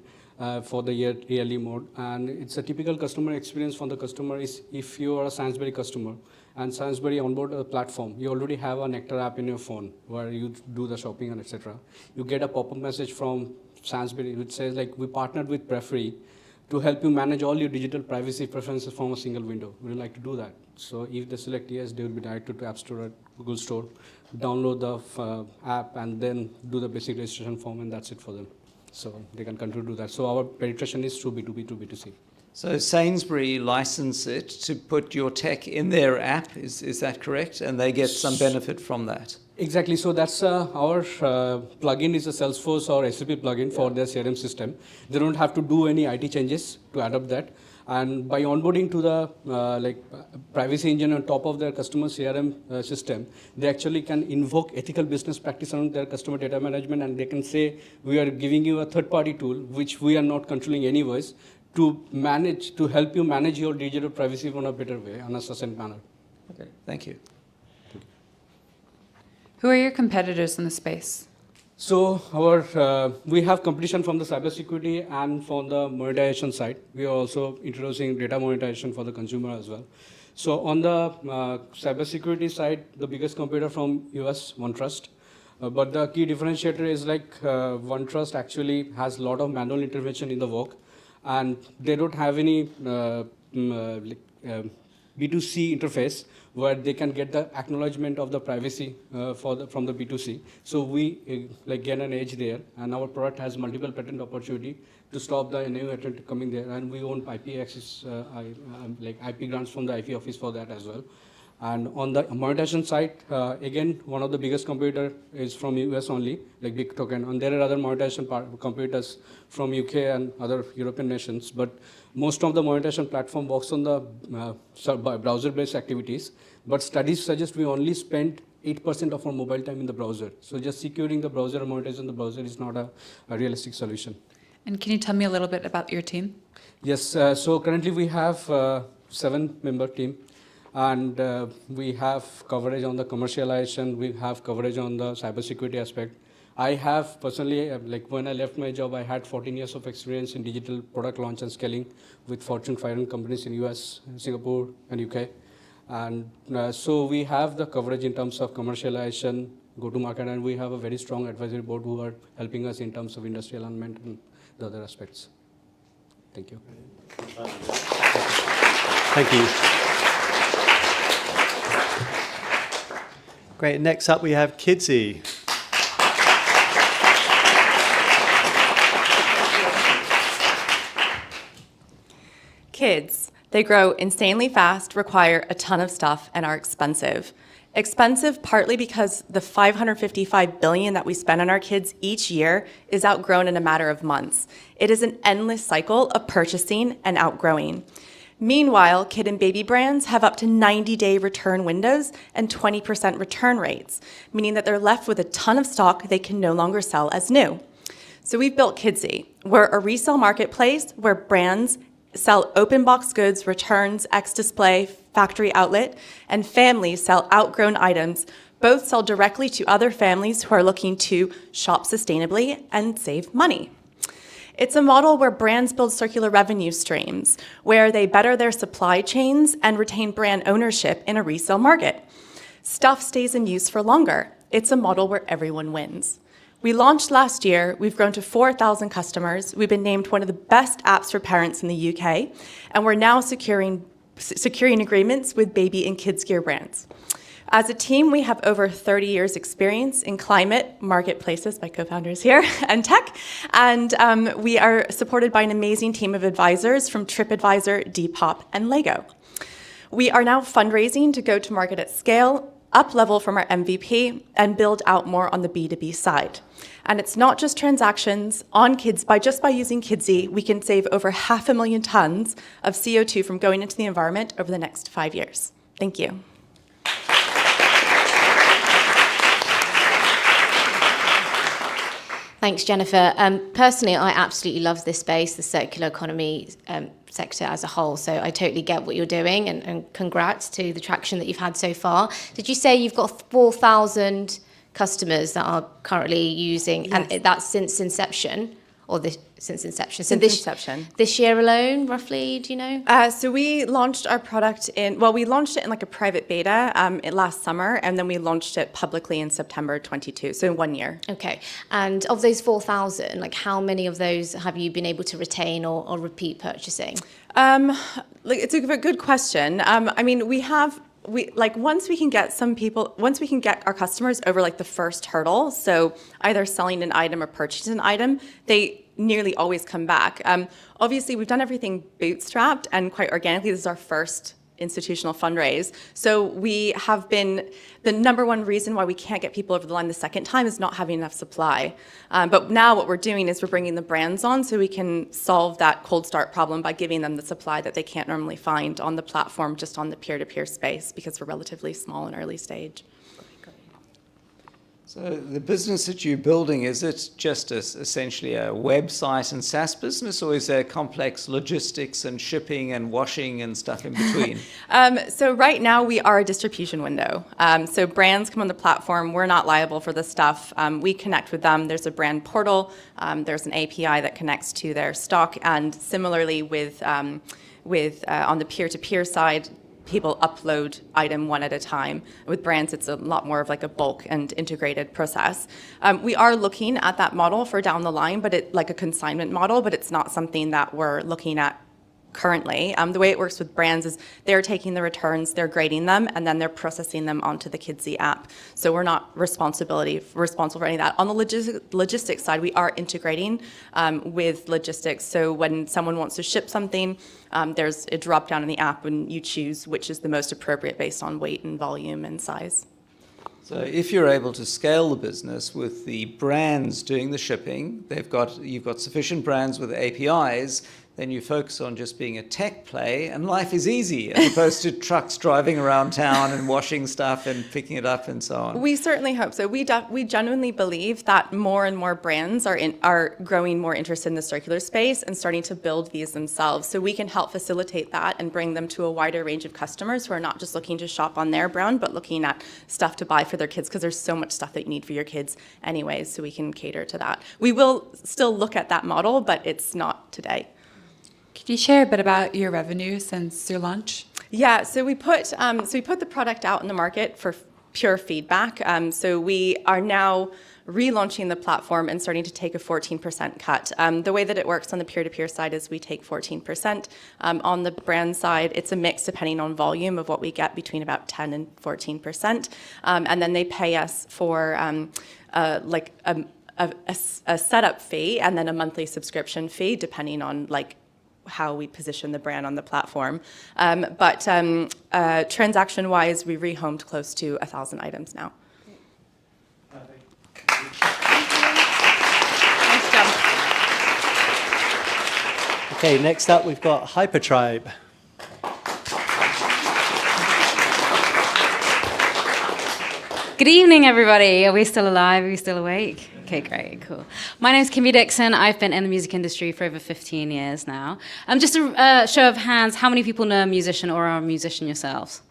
for the yearly mode. And it's a typical customer experience from the customer is if you are a Sainsbury customer and Sainsbury onboard a platform, you already have a Nectar app in your phone where you do the shopping and etc. You get a pop-up message from Sainsbury which says we partnered with Praetura to help you manage all your digital privacy preferences from a single window. Would you like to do that? So if they select yes, they will be directed to App Store or Google Store, download the app, and then do the basic registration form, and that's it for them. So they can continue to do that. So our penetration is through B2B to B2C. So Sainsbury license it to put your tech in their app, is that correct? And they get some benefit from that? Exactly. So that's our plugin is a Salesforce or SAP plugin for their CRM system. They don't have to do any IT changes to adopt that. And by onboarding to the privacy engine on top of their customer CRM system, they actually can invoke ethical business practice on their customer data management, and they can say, we are giving you a third-party tool, which we are not controlling anyways, to help you manage your digital privacy in a better way, on a succinct manner. Okay, thank you. Who are your competitors in the space? So we have competition from the cybersecurity and from the monetization side. We are also introducing data monetization for the consumer as well. So on the cybersecurity side, the biggest competitor from US, OneTrust. But the key differentiator is OneTrust actually has a lot of manual intervention in the work, and they don't have any B2C interface where they can get the acknowledgement of the privacy from the B2C. So we gain an edge there, and our product has multiple patent opportunity to stop the new attempt coming there, and we own IP access, IP grants from the IP office for that as well. And on the monetization side, again, one of the biggest competitor is from US only, Big Token, and there are other monetization competitors from UK and other European nations, but most of the monetization platform works on the browser-based activities, but studies suggest we only spend 8% of our mobile time in the browser. So just securing the browser and monetizing the browser is not a realistic solution. And can you tell me a little bit about your team? Yes, so currently we have 7-member team. And we have coverage on the commercialization, we have coverage on the cybersecurity aspect, I have personally, like when I left my job, I had 14 years of experience in digital product launch and scaling with Fortune 500 companies in US, Singapore, and UK. And so we have the coverage in terms of commercialization, go-to-market, and we have a very strong advisory board who are helping us in terms of industry alignment and the other aspects. Thank you. Thank you. Great. Next up, we have KiDSiE. Kids, they grow insanely fast, require a ton of stuff, and are expensive. Expensive partly because the $555 billion that we spend on our kids each year is outgrown in a matter of months. It is an endless cycle of purchasing and outgrowing. Meanwhile, kid and baby brands have up to 90-day return windows and 20% return rates, meaning that they're left with a ton of stock they can no longer sell as new. So we've built KiDSiE. We're a resale marketplace where brands sell open box goods, returns, ex-display, factory outlet, and families sell outgrown items. Both sell directly to other families who are looking to shop sustainably and save money. It's a model where brands build circular revenue streams, where they better their supply chains and retain brand ownership in a resale market. Stuff stays in use for longer. It's a model where everyone wins. We launched last year, we've grown to 4,000 customers, we've been named one of the best apps for parents in the UK, and we're now securing agreements with baby and kids gear brands. As a team, we have over 30 years experience in climate, marketplaces, my co-founders here, and tech, and we are supported by an amazing team of advisors from TripAdvisor, Depop, and Lego. We are now fundraising to go to market at scale, up-level from our MVP, and build out more on the B2B side. And it's not just transactions on kids. Just by using KiDSiE, we can save over 500,000 tons of CO2 from going into the environment over the next 5 years. Thank you. Thanks, Jennifer. Personally, I absolutely love this space, the circular economy sector as a whole. So I totally get what you're doing, and congrats to the traction that you've had so far. Did you say you've got 4,000 customers that are currently using, Yes. and that's since inception? Since inception. So Since inception. This year alone, roughly, do you know? So we launched our product we launched it in like a private beta last summer, and then we launched it publicly in September 22, so in 1 year. Okay. And of those 4,000, like how many of those have you been able to retain or repeat purchasing? It's a good question. I mean, once we can get our customers over like the first hurdle, so either selling an item or purchasing an item, they nearly always come back. Obviously, we've done everything bootstrapped and quite organically. This is our first institutional fundraise. So we have been, the number one reason why we can't get people over the line the second time is not having enough supply. But now what we're doing is we're bringing the brands on so we can solve that cold start problem by giving them the supply that they can't normally find on the platform, just on the peer-to-peer space, because we're relatively small and early stage. So the business that you're building, is it just essentially a website and SaaS business, or is there complex logistics and shipping and washing and stuff in between? So right now we are a distribution window. So brands come on the platform. We're not liable for the stuff. We connect with them. There's a brand portal. There's an API that connects to their stock. And similarly with on the peer-to-peer side, people upload item one at a time. With brands, it's a lot more of like a bulk and integrated process. We are looking at that model for down the line, but like a consignment model, but it's not something that we're looking at currently. The way it works with brands is they're taking the returns, they're grading them, and then they're processing them onto the KiDSiE app. So we're not responsible for any of that. On the logistics side, we are integrating with logistics. So when someone wants to ship something, there's a drop down in the app and you choose which is the most appropriate based on weight and volume and size. So if you're able to scale the business with the brands doing the shipping, you've got sufficient brands with APIs, then you focus on just being a tech play, and life is easy, as opposed to trucks driving around town and washing stuff and picking it up and so on. We certainly hope so. We genuinely believe that more and more brands are growing more interested in the circular space and starting to build these themselves. So we can help facilitate that and bring them to a wider range of customers who are not just looking to shop on their brand, but looking at stuff to buy for their kids, because there's so much stuff that you need for your kids anyways, so we can cater to that. We will still look at that model, but it's not today. Could you share a bit about your revenue since your launch? Yeah, so we put the product out in the market for pure feedback. So we are now relaunching the platform and starting to take a 14% cut. The way that it works on the peer-to-peer side is we take 14%. On the brand side, it's a mix depending on volume of what we get, between about 10 and 14%. And then they pay us for like a setup fee and then a monthly subscription fee, depending on like how we position the brand on the platform. But transaction-wise, we rehomed close to 1,000 items now. Nice job. Okay, next up we've got HyperTribe. Good evening, everybody. Are we still alive? Are we still awake? Okay, great, cool. My name's Kimmy Dixon. I've been in the music industry for over 15 years now. Just a show of hands, how many people know a musician or are a musician yourselves?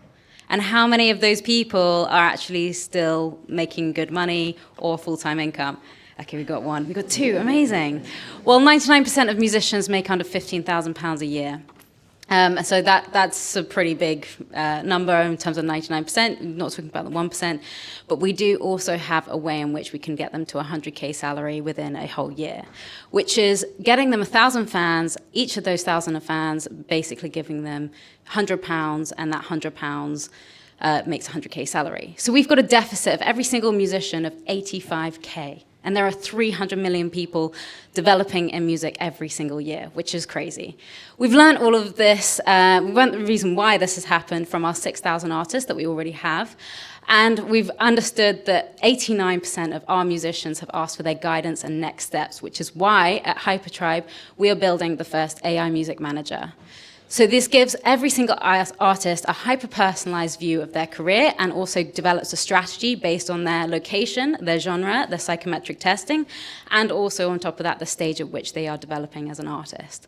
And how many of those people are actually still making good money or full-time income? Okay, we got one. We got two. Amazing. Well, 99% of musicians make under £15,000 a year. So that's a pretty big number in terms of 99%, not talking about the 1%, but we do also have a way in which we can get them to a 100K salary within a whole year, which is getting them 1,000 fans, each of those 1,000 fans basically giving them £100, and that £100 makes a 100K salary. So we've got a deficit of every single musician of 85K. And there are 300 million people developing in music every single year, which is crazy. We've learned all of this. We learned the reason why this has happened from our 6,000 artists that we already have. And we've understood that 89% of our musicians have asked for their guidance and next steps, which is why at HyperTribe, we are building the first AI music manager. So this gives every single artist a hyper-personalized view of their career and also develops a strategy based on their location, their genre, their psychometric testing, and also on top of that, the stage at which they are developing as an artist.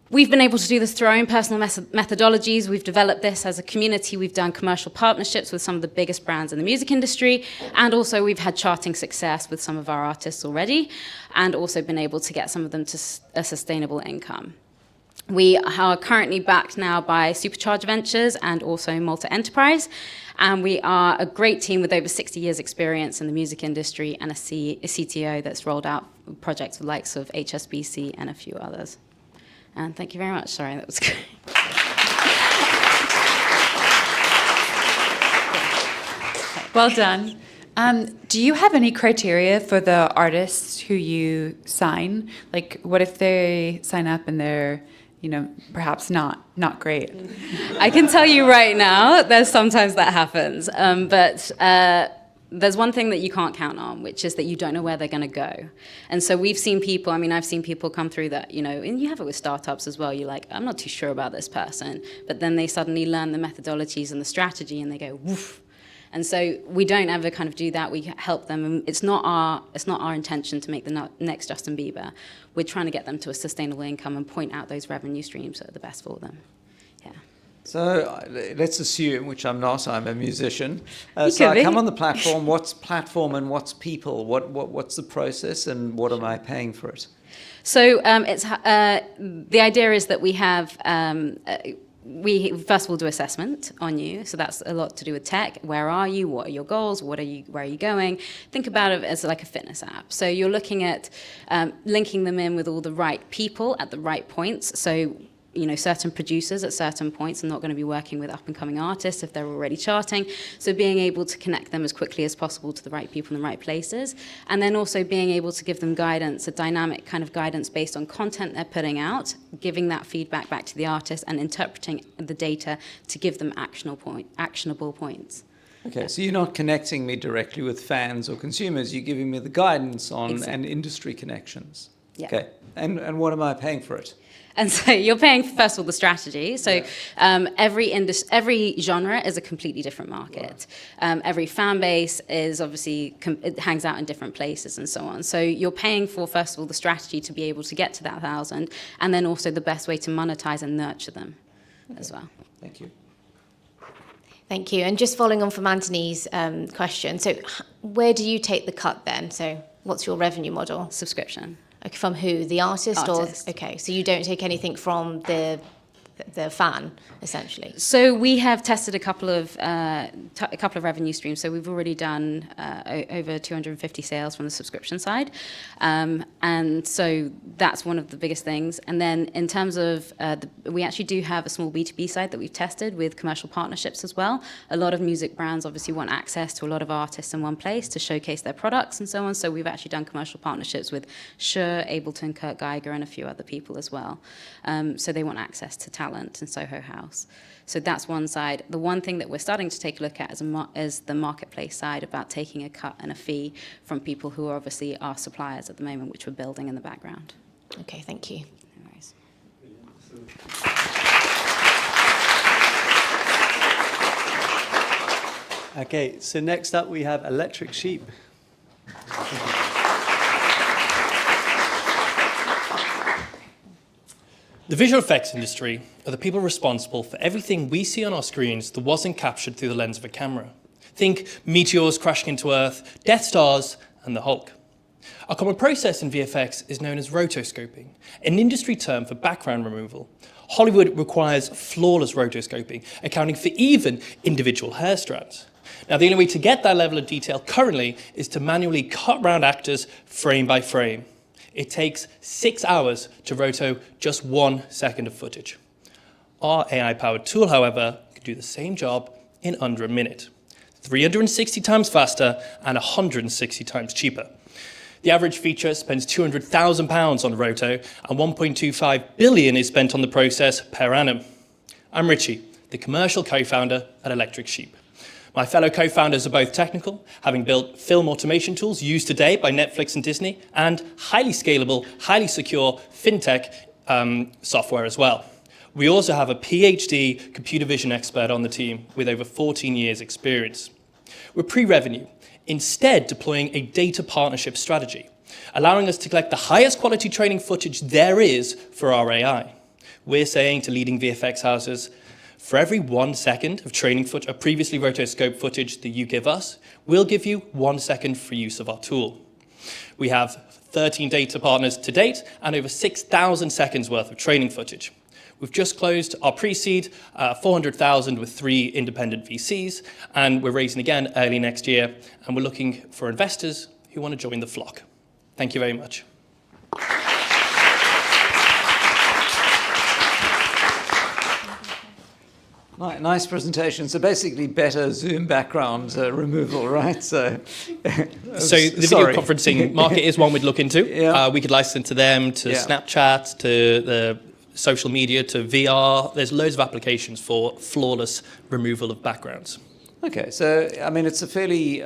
We've been able to do this through our own personal methodologies. We've developed this as a community. We've done commercial partnerships with some of the biggest brands in the music industry, and also we've had charting success with some of our artists already, and also been able to get some of them to a sustainable income. We are currently backed now by Supercharge Ventures and also Malta Enterprise, and we are a great team with over 60 years experience in the music industry and a CTO that's rolled out projects with the likes of HSBC and a few others. And thank you very much. Sorry, that was great. Well done. Do you have any criteria for the artists who you sign? Like, what if they sign up and they're, perhaps not great? I can tell you right now, there's sometimes that happens. But there's one thing that you can't count on, which is that you don't know where they're going to go. And so we've seen people, I've seen people come through that, and you have it with startups as well. You're like, I'm not too sure about this person. But then they suddenly learn the methodologies and the strategy and they go, woof. And so we don't ever kind of do that. We help them. And it's not our intention to make the next Justin Bieber. We're trying to get them to a sustainable income and point out those revenue streams that are the best for them. Yeah. So let's assume, which I'm not, I'm a musician. So I come on the platform. What's platform and what's people? What's the process and what am I paying for it? So the idea is that we have. We first of all do assessment on you, so that's a lot to do with tech. Where are you? What are your goals? Where are you going? Think about it as like a fitness app. So you're looking at linking them in with all the right people at the right points. So certain producers at certain points are not going to be working with up-and-coming artists if they're already charting. So being able to connect them as quickly as possible to the right people in the right places. And then also being able to give them guidance, a dynamic kind of guidance based on content they're putting out, giving that feedback back to the artist and interpreting the data to give them actionable points. Okay, so you're not connecting me directly with fans or consumers, you're giving me the guidance on and industry connections. Yeah. Okay. And what am I paying for it? And so you're paying, first of all, the strategy. So every genre is a completely different market. Every fan base is obviously, it hangs out in different places and so on. So you're paying for, first of all, the strategy to be able to get to that 1,000, and then also the best way to monetize and nurture them as well. Thank you. Thank you. And just following on from Anthony's question, so where do you take the cut then? So what's your revenue model? Subscription. Okay, from who? The artist. Or okay, so you don't take anything from the fan, essentially. So we have tested a couple of revenue streams. So we've already done over 250 sales from the subscription side, and so that's one of the biggest things. And then in terms of we actually do have a small B2B side that we've tested with commercial partnerships as well. A lot of music brands obviously want access to a lot of artists in one place to showcase their products and so on. So we've actually done commercial partnerships with Shure, Ableton, Kurt Geiger, and a few other people as well. So they want access to talent in Soho House. So that's one side. The one thing that we're starting to take a look at is the marketplace side, about taking a cut and a fee from people who are obviously our suppliers at the moment, which we're building in the background. Okay, thank you. No worries. Okay, so next up we have Electric Sheep. The visual effects industry are the people responsible for everything we see on our screens that wasn't captured through the lens of a camera. Think meteors crashing into Earth, Death Stars, and the Hulk. A common process in VFX is known as rotoscoping, an industry term for background removal. Hollywood requires flawless rotoscoping, accounting for even individual hair strands. Now, the only way to get that level of detail currently is to manually cut round actors frame by frame. It takes 6 hours to roto just 1 second of footage. Our AI-powered tool, however, can do the same job in under a minute, 360 times faster and 160 times cheaper. The average feature spends £200,000 on roto, and 1.25 billion is spent on the process per annum. I'm Richie, the commercial co-founder at Electric Sheep. My fellow co-founders are both technical, having built film automation tools used today by Netflix and Disney, and highly scalable, highly secure fintech software as well. We also have a PhD computer vision expert on the team with over 14 years experience. We're pre-revenue, instead deploying a data partnership strategy, allowing us to collect the highest quality training footage there is for our AI. We're saying to leading VFX houses, for every 1 second of training footage, of previously rotoscoped footage that you give us, we'll give you 1 second for use of our tool. We have 13 data partners to date and over 6,000 seconds worth of training footage. We've just closed our pre-seed, 400,000 with 3 independent VCs, and we're raising again early next year, and we're looking for investors who want to join the flock. Thank you very much. Nice presentation. So basically better Zoom background removal, right? So the video conferencing market is one we'd look into. Yeah. We could license to them, to Snapchat, to the social media, to VR. There's loads of applications for flawless removal of backgrounds. Okay, so I mean, it's a fairly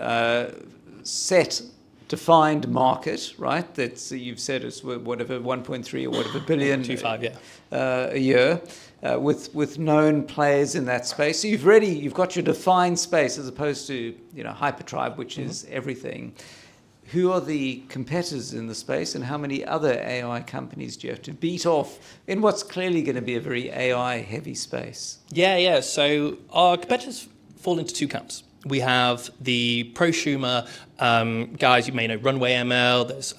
set, defined market, right? That's you've said it's whatever 1.3 or whatever billion 1.25, a year. With known players in that space, so you've got your defined space as opposed to HyperTribe, which is everything. Who are the competitors in the space, and how many other AI companies do you have to beat off in what's clearly going to be a very AI-heavy space? Yeah. So our competitors fall into 2 camps. We have the prosumer guys, you may know Runway ML, there's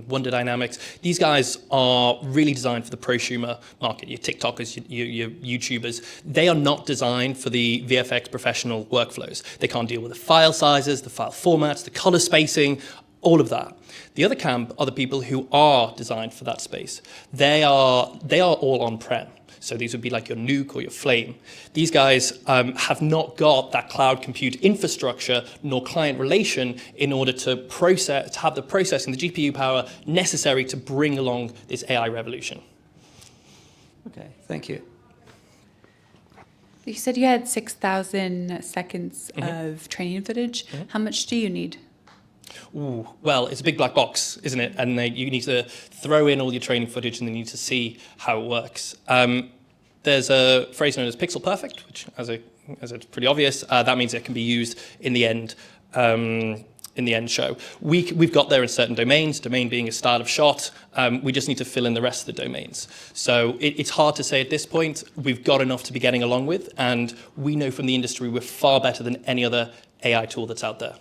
Wonder Dynamics. These guys are really designed for the prosumer market, your TikTokers, your YouTubers. They are not designed for the VFX professional workflows. They can't deal with the file sizes, the file formats, the color spacing, all of that. The other camp are the people who are designed for that space. They are all on-prem. So these would be like your Nuke or your Flame. These guys have not got that cloud compute infrastructure nor client relation in order to have the processing, the GPU power necessary to bring along this AI revolution. Okay, thank you. You said you had 6,000 seconds of training footage. How much do you need? Ooh, well, it's a big black box, isn't it? And you need to throw in all your training footage and then you need to see how it works. There's a phrase known as pixel perfect, which, as it's pretty obvious, that means it can be used in the end. Show. We've got there in certain domains, domain being a style of shot. We just need to fill in the rest of the domains. So it's hard to say at this point. We've got enough to be getting along with, and we know from the industry we're far better than any other AI tool that's out there.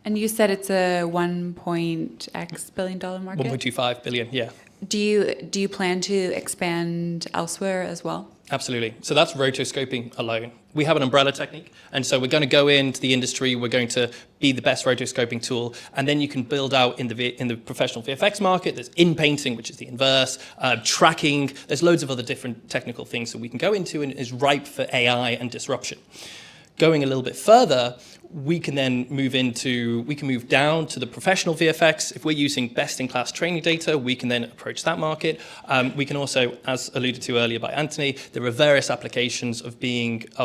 And you said it's a $1.x billion market? 1.25 billion, yeah. Do you plan to expand elsewhere as well? Absolutely. So that's rotoscoping alone. We have an umbrella technique, and so we're going to go into the industry, we're going to be the best rotoscoping tool, and then you can build out in the professional VFX market. There's in-painting, which is the inverse, tracking. There's loads of other different technical things that we can go into and is ripe for AI and disruption. Going a little bit further, we can then move down to the professional VFX. If we're using best-in-class training data, we can then approach that market. We can also, as alluded to earlier by Anthony, there are various applications of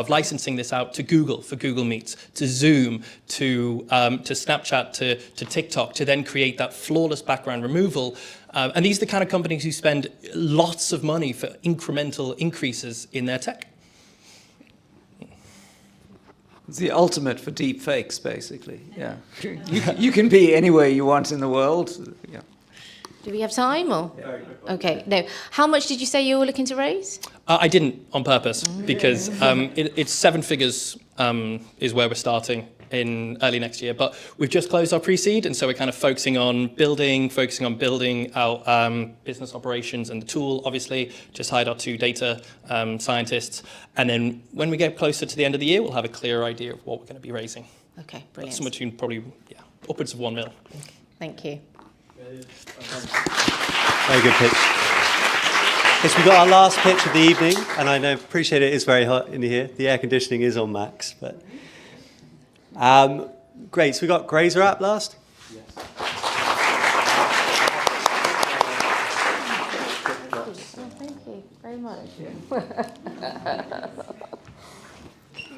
licensing this out to Google for Google Meets, to Zoom, to Snapchat, to TikTok, to then create that flawless background removal. And these are the kind of companies who spend lots of money for incremental increases in their tech. It's the ultimate for deep fakes, basically. Yeah, you can be anywhere you want in the world. Yeah. Do we have time or? Okay. No. How much did you say you were looking to raise? I didn't on purpose because it's 7 figures is where we're starting in early next year. But we've just closed our pre-seed, and so we're kind of focusing on building our business operations and the tool. Obviously, just hired our 2 data scientists, and then when we get closer to the end of the year, we'll have a clearer idea of what we're going to be raising. Okay, brilliant. Somewhere between probably upwards of 1 mil. Thank you. Very good pitch. Yes, we've got our last pitch of the evening, and I appreciate it is very hot in here. The air conditioning is on max, but great. So we got Grazer app last. Thank you very much.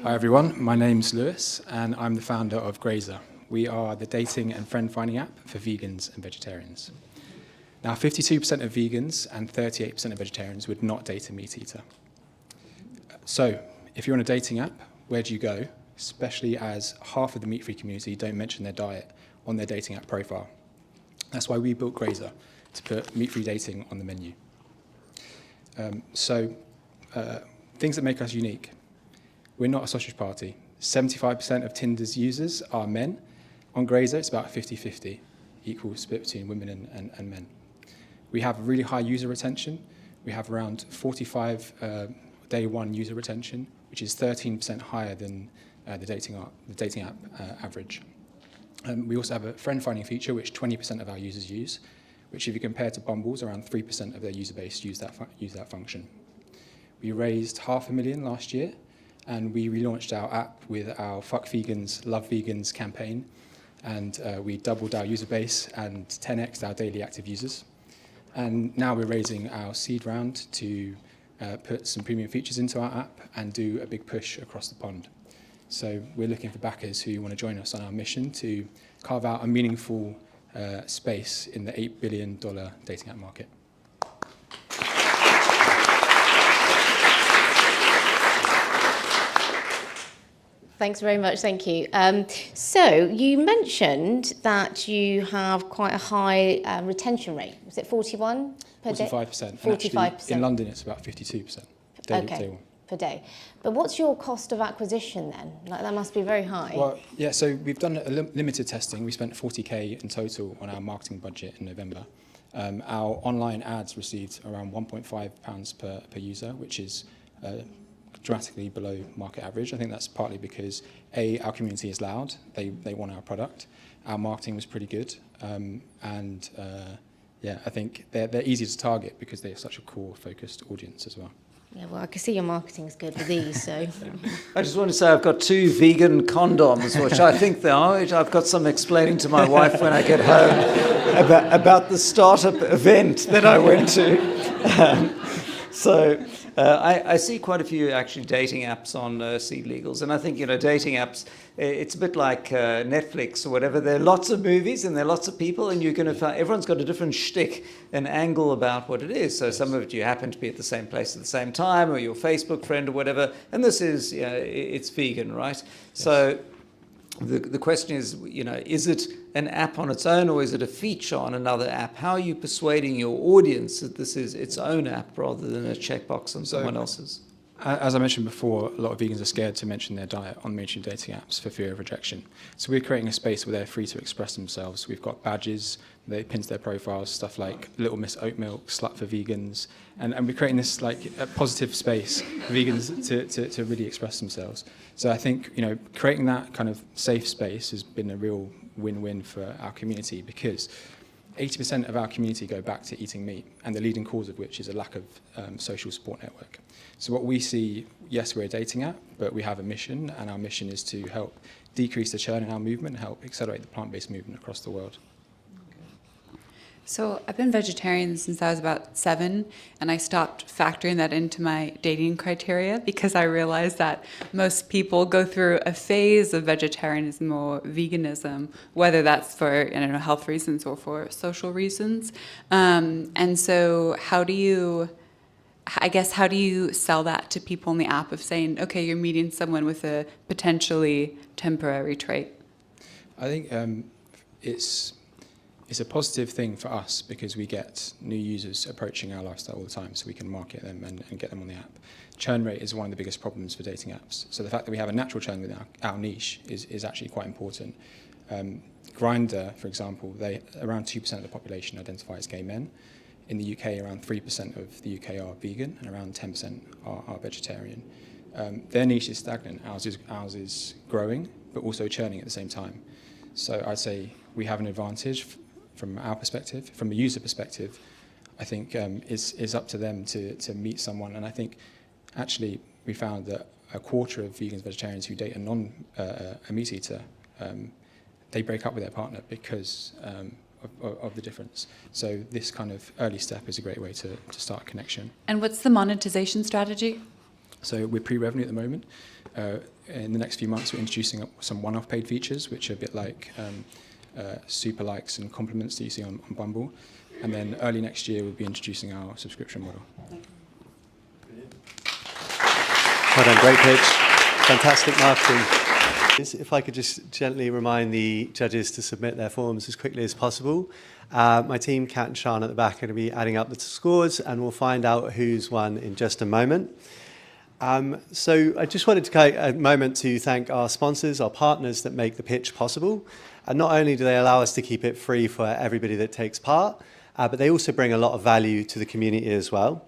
Hi everyone, my name's Lewis, and I'm the founder of Grazer. We are the dating and friend-finding app for vegans and vegetarians. Now, 52% of vegans and 38% of vegetarians would not date a meat eater. So, if you're on a dating app, where do you go? Especially as half of the meat-free community don't mention their diet on their dating app profile. That's why we built Grazer, to put meat-free dating on the menu. Things that make us unique. We're not a sausage party. 75% of Tinder's users are men. On Grazer, it's about 50-50, equal split between women and men. We have really high user retention. We have around 45 day one user retention, which is 13% higher than the dating app average. We also have a friend-finding feature, which 20% of our users use, which if you compare to Bumble's, around 3% of their user base use that function. We raised $500,000 last year, and we relaunched our app with our Fuck Vegans, Love Vegans campaign, and we doubled our user base and 10x'd our daily active users. And now we're raising our seed round to put some premium features into our app and do a big push across the pond. So we're looking for backers who want to join us on our mission to carve out a meaningful space in the $8 billion dating app market. Thanks very much, thank you. So you mentioned that you have quite a high retention rate. Was it 41 per day? 45%. 45%. Actually, in London, it's about 52%. Day one. Per day. But what's your cost of acquisition then? Like, that must be very high. Well, yeah, so we've done a limited testing. We spent 40K in total on our marketing budget in November. Our online ads received around £1.5 per user, which is dramatically below market average. I think that's partly because our community is loud, they want our product. Our marketing was pretty good, yeah, I think they're easy to target because they're such a core focused audience as well. Yeah, well, I can see your marketing's good with these, so. I just want to say I've got 2 vegan condoms, which I think they are. I've got some explaining to my wife when I get home about the startup event that I went to. I see quite a few actually dating apps on SeedLegals, and I think, dating apps, it's a bit like Netflix or whatever. There are lots of movies and there are lots of people, and you're going to find everyone's got a different shtick and angle about what it is. So some of it you happen to be at the same place at the same time, or your Facebook friend or whatever, and this is, it's vegan, right? Yes. So the question is it an app on its own, or is it a feature on another app? How are you persuading your audience that this is its own app rather than a checkbox on someone else's? As I mentioned before, a lot of vegans are scared to mention their diet on mainstream dating apps for fear of rejection. So we're creating a space where they're free to express themselves. We've got badges, they pin to their profiles, stuff like Little Miss Oat Milk, Slut for Vegans, and we're creating this like a positive space for vegans to really express themselves. So I think creating that kind of safe space has been a real win-win for our community, because 80% of our community go back to eating meat, and the leading cause of which is a lack of social support network. So what we see, yes, we're a dating app, but we have a mission, and our mission is to help decrease the churn in our movement and help accelerate the plant-based movement across the world. So I've been vegetarian since I was about 7, and I stopped factoring that into my dating criteria because I realized that most people go through a phase of vegetarianism or veganism, whether that's for health reasons or for social reasons. And so how do you sell that to people in the app of saying, okay, you're meeting someone with a potentially temporary trait? I think it's a positive thing for us because we get new users approaching our lifestyle all the time, so we can market them and get them on the app. Churn rate is one of the biggest problems for dating apps. So the fact that we have a natural churn within our niche is actually quite important. Grindr, for example, around 2% of the population identify as gay men. In the UK, around 3% of the UK are vegan and around 10% are vegetarian. Their niche is stagnant. Ours is growing, but also churning at the same time. So I'd say we have an advantage from our perspective. From a user perspective, I think it's up to them to meet someone. And I think actually we found that a quarter of vegans, vegetarians who date a meat eater, they break up with their partner because of the difference. So this kind of early step is a great way to start a connection. And what's the monetization strategy? So we're pre-revenue at the moment. In the next few months, we're introducing some one-off paid features, which are a bit like super likes and compliments that you see on Bumble. And then early next year, we'll be introducing our subscription model. Well done, great pitch. Fantastic marketing. If I could just gently remind the judges to submit their forms as quickly as possible. My team, Kat and Sean at the back, are going to be adding up the scores, and we'll find out who's won in just a moment. So I just wanted to take a moment to thank our sponsors, our partners that make the pitch possible. And not only do they allow us to keep it free for everybody that takes part, but they also bring a lot of value to the community as well.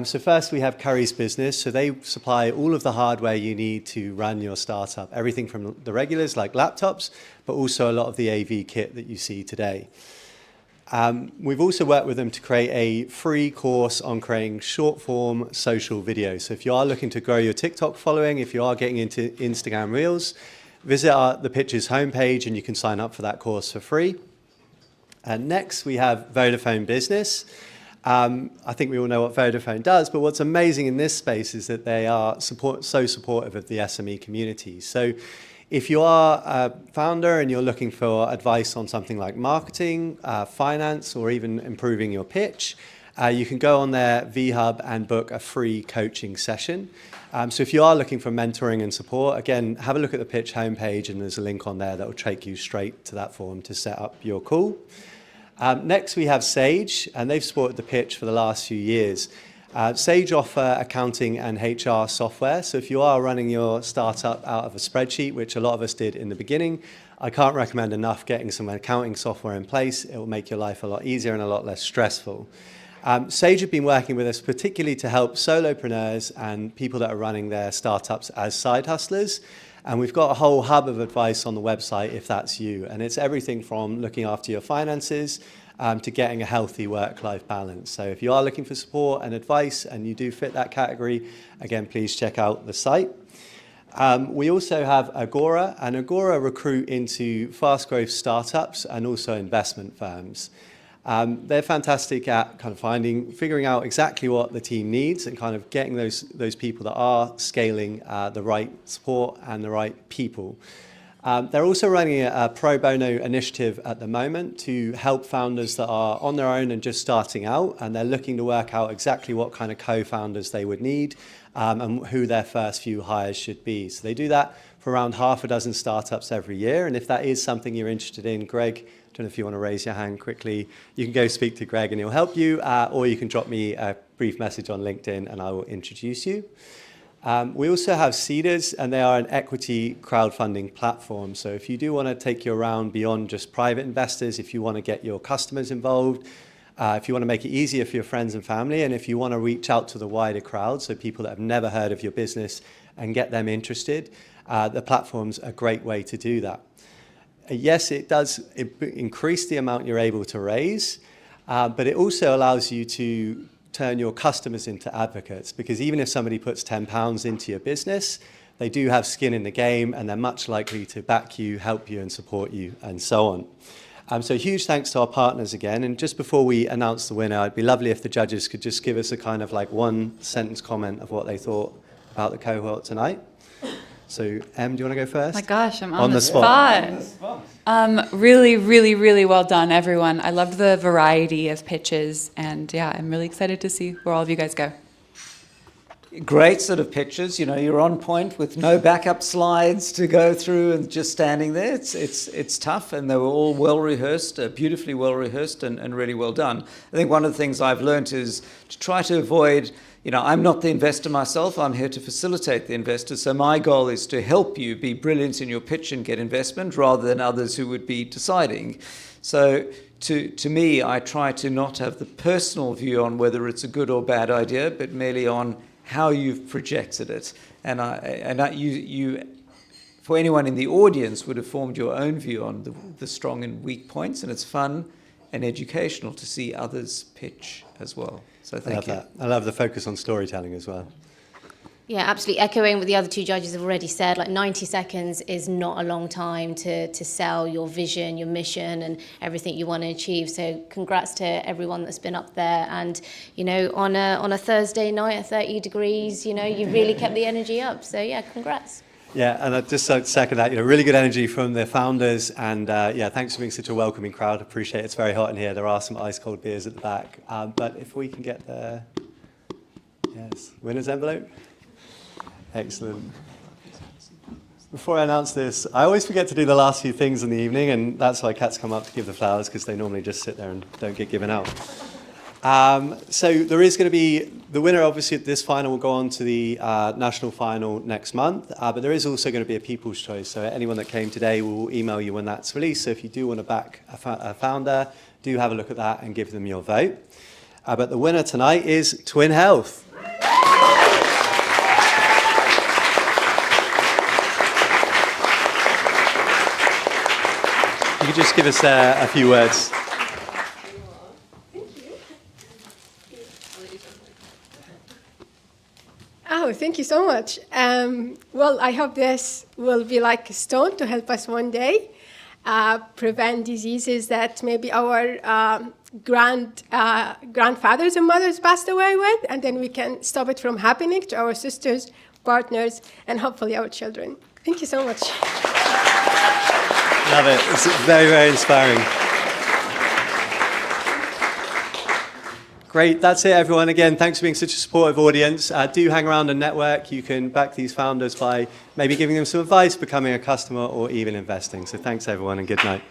So first we have Curry's Business. So they supply all of the hardware you need to run your startup, everything from the regulars like laptops, but also a lot of the AV kit that you see today. We've also worked with them to create a free course on creating short-form social videos. So if you are looking to grow your TikTok following, if you are getting into Instagram Reels, visit the Pitch's homepage and you can sign up for that course for free. And next we have Vodafone Business. I think we all know what Vodafone does, but what's amazing in this space is that they are so supportive of the SME community. So if you are a founder and you're looking for advice on something like marketing, finance, or even improving your pitch, you can go on their VHub and book a free coaching session. So if you are looking for mentoring and support, again, have a look at the Pitch homepage and there's a link on there that will take you straight to that form to set up your call. Next, we have Sage, and they've supported the Pitch for the last few years. Sage offer accounting and HR software. So if you are running your startup out of a spreadsheet, which a lot of us did in the beginning, I can't recommend enough getting some accounting software in place. It will make your life a lot easier and a lot less stressful. Sage have been working with us particularly to help solopreneurs and people that are running their startups as side hustlers. And we've got a whole hub of advice on the website if that's you. And it's everything from looking after your finances to getting a healthy work-life balance. So if you are looking for support and advice and you do fit that category, again, please check out the site. We also have Agora, and Agora recruit into fast growth startups and also investment firms. They're fantastic at kind of figuring out exactly what the team needs and kind of getting those people that are scaling the right support and the right people. They're also running a pro bono initiative at the moment to help founders that are on their own and just starting out, and they're looking to work out exactly what kind of co-founders they would need and who their first few hires should be. So they do that for around half a dozen startups every year, and if that is something you're interested in, Greg, I don't know if you want to raise your hand quickly, you can go speak to Greg and he'll help you, or you can drop me a brief message on LinkedIn and I will introduce you. We also have Seeders, and they are an equity crowdfunding platform. So if you do want to take your round beyond just private investors, if you want to get your customers involved, if you want to make it easier for your friends and family, and if you want to reach out to the wider crowd, so people that have never heard of your business and get them interested, the platform's a great way to do that. Yes, it does increase the amount you're able to raise, but it also allows you to turn your customers into advocates, because even if somebody puts £10 into your business, they do have skin in the game and they're much likely to back you, help you and support you and so on. So huge thanks to our partners again. And just before we announce the winner, it'd be lovely if the judges could just give us a kind of like one sentence comment of what they thought about the cohort tonight. So Em, do you want to go first? My gosh, I'm on the spot. Really, really, really well done, everyone. I loved the variety of pitches, and yeah, I'm really excited to see where all of you guys go. Great sort of pictures. You know, you're on point with no backup slides to go through and just standing there. It's tough, and they were all well rehearsed, beautifully well rehearsed, and really well done. I think one of the things I've learned is to try to avoid. You know, I'm not the investor myself. I'm here to facilitate the investor. So my goal is to help you be brilliant in your pitch and get investment rather than others who would be deciding. So to me, I try to not have the personal view on whether it's a good or bad idea, but merely on how you've projected it. And you, for anyone in the audience, would have formed your own view on the strong and weak points. And it's fun and educational to see others pitch as well. So thank you. I love the focus on storytelling as well. Yeah, absolutely. Echoing what the other two judges have already said, like 90 seconds is not a long time to sell your vision, your mission, and everything you want to achieve. So congrats to everyone that's been up there. And, you know, on a Thursday night at 30 degrees, you know, you really kept the energy up. So, yeah, congrats. Yeah, and I just second that, you know, really good energy from the founders, and yeah, thanks for being such a welcoming crowd. Appreciate it. It's very hot in here. There are some ice cold beers at the back, but if we can get the winner's envelope. Excellent. Before I announce this, I always forget to do the last few things in the evening, and that's why cats come up to give the flowers, because they normally just sit there and don't get given out. So there is going to be, the winner obviously at this final will go on to the national final next month, but there is also going to be a people's choice. So anyone that came today will email you when that's released. So if you do want to back a founder, do have a look at that and give them your vote. But the winner tonight is Twinn Health. You could just give us a few words. Oh, thank you so much. Well, I hope this will be like a stone to help us one day prevent diseases that maybe our grandfathers and mothers passed away with, and then we can stop it from happening to our sisters, partners, and hopefully our children. Thank you so much. Love it. It's very, very inspiring. Great. That's it, everyone. Again, thanks for being such a supportive audience. Do hang around and network. You can back these founders by maybe giving them some advice, becoming a customer, or even investing. So thanks, everyone, and good night.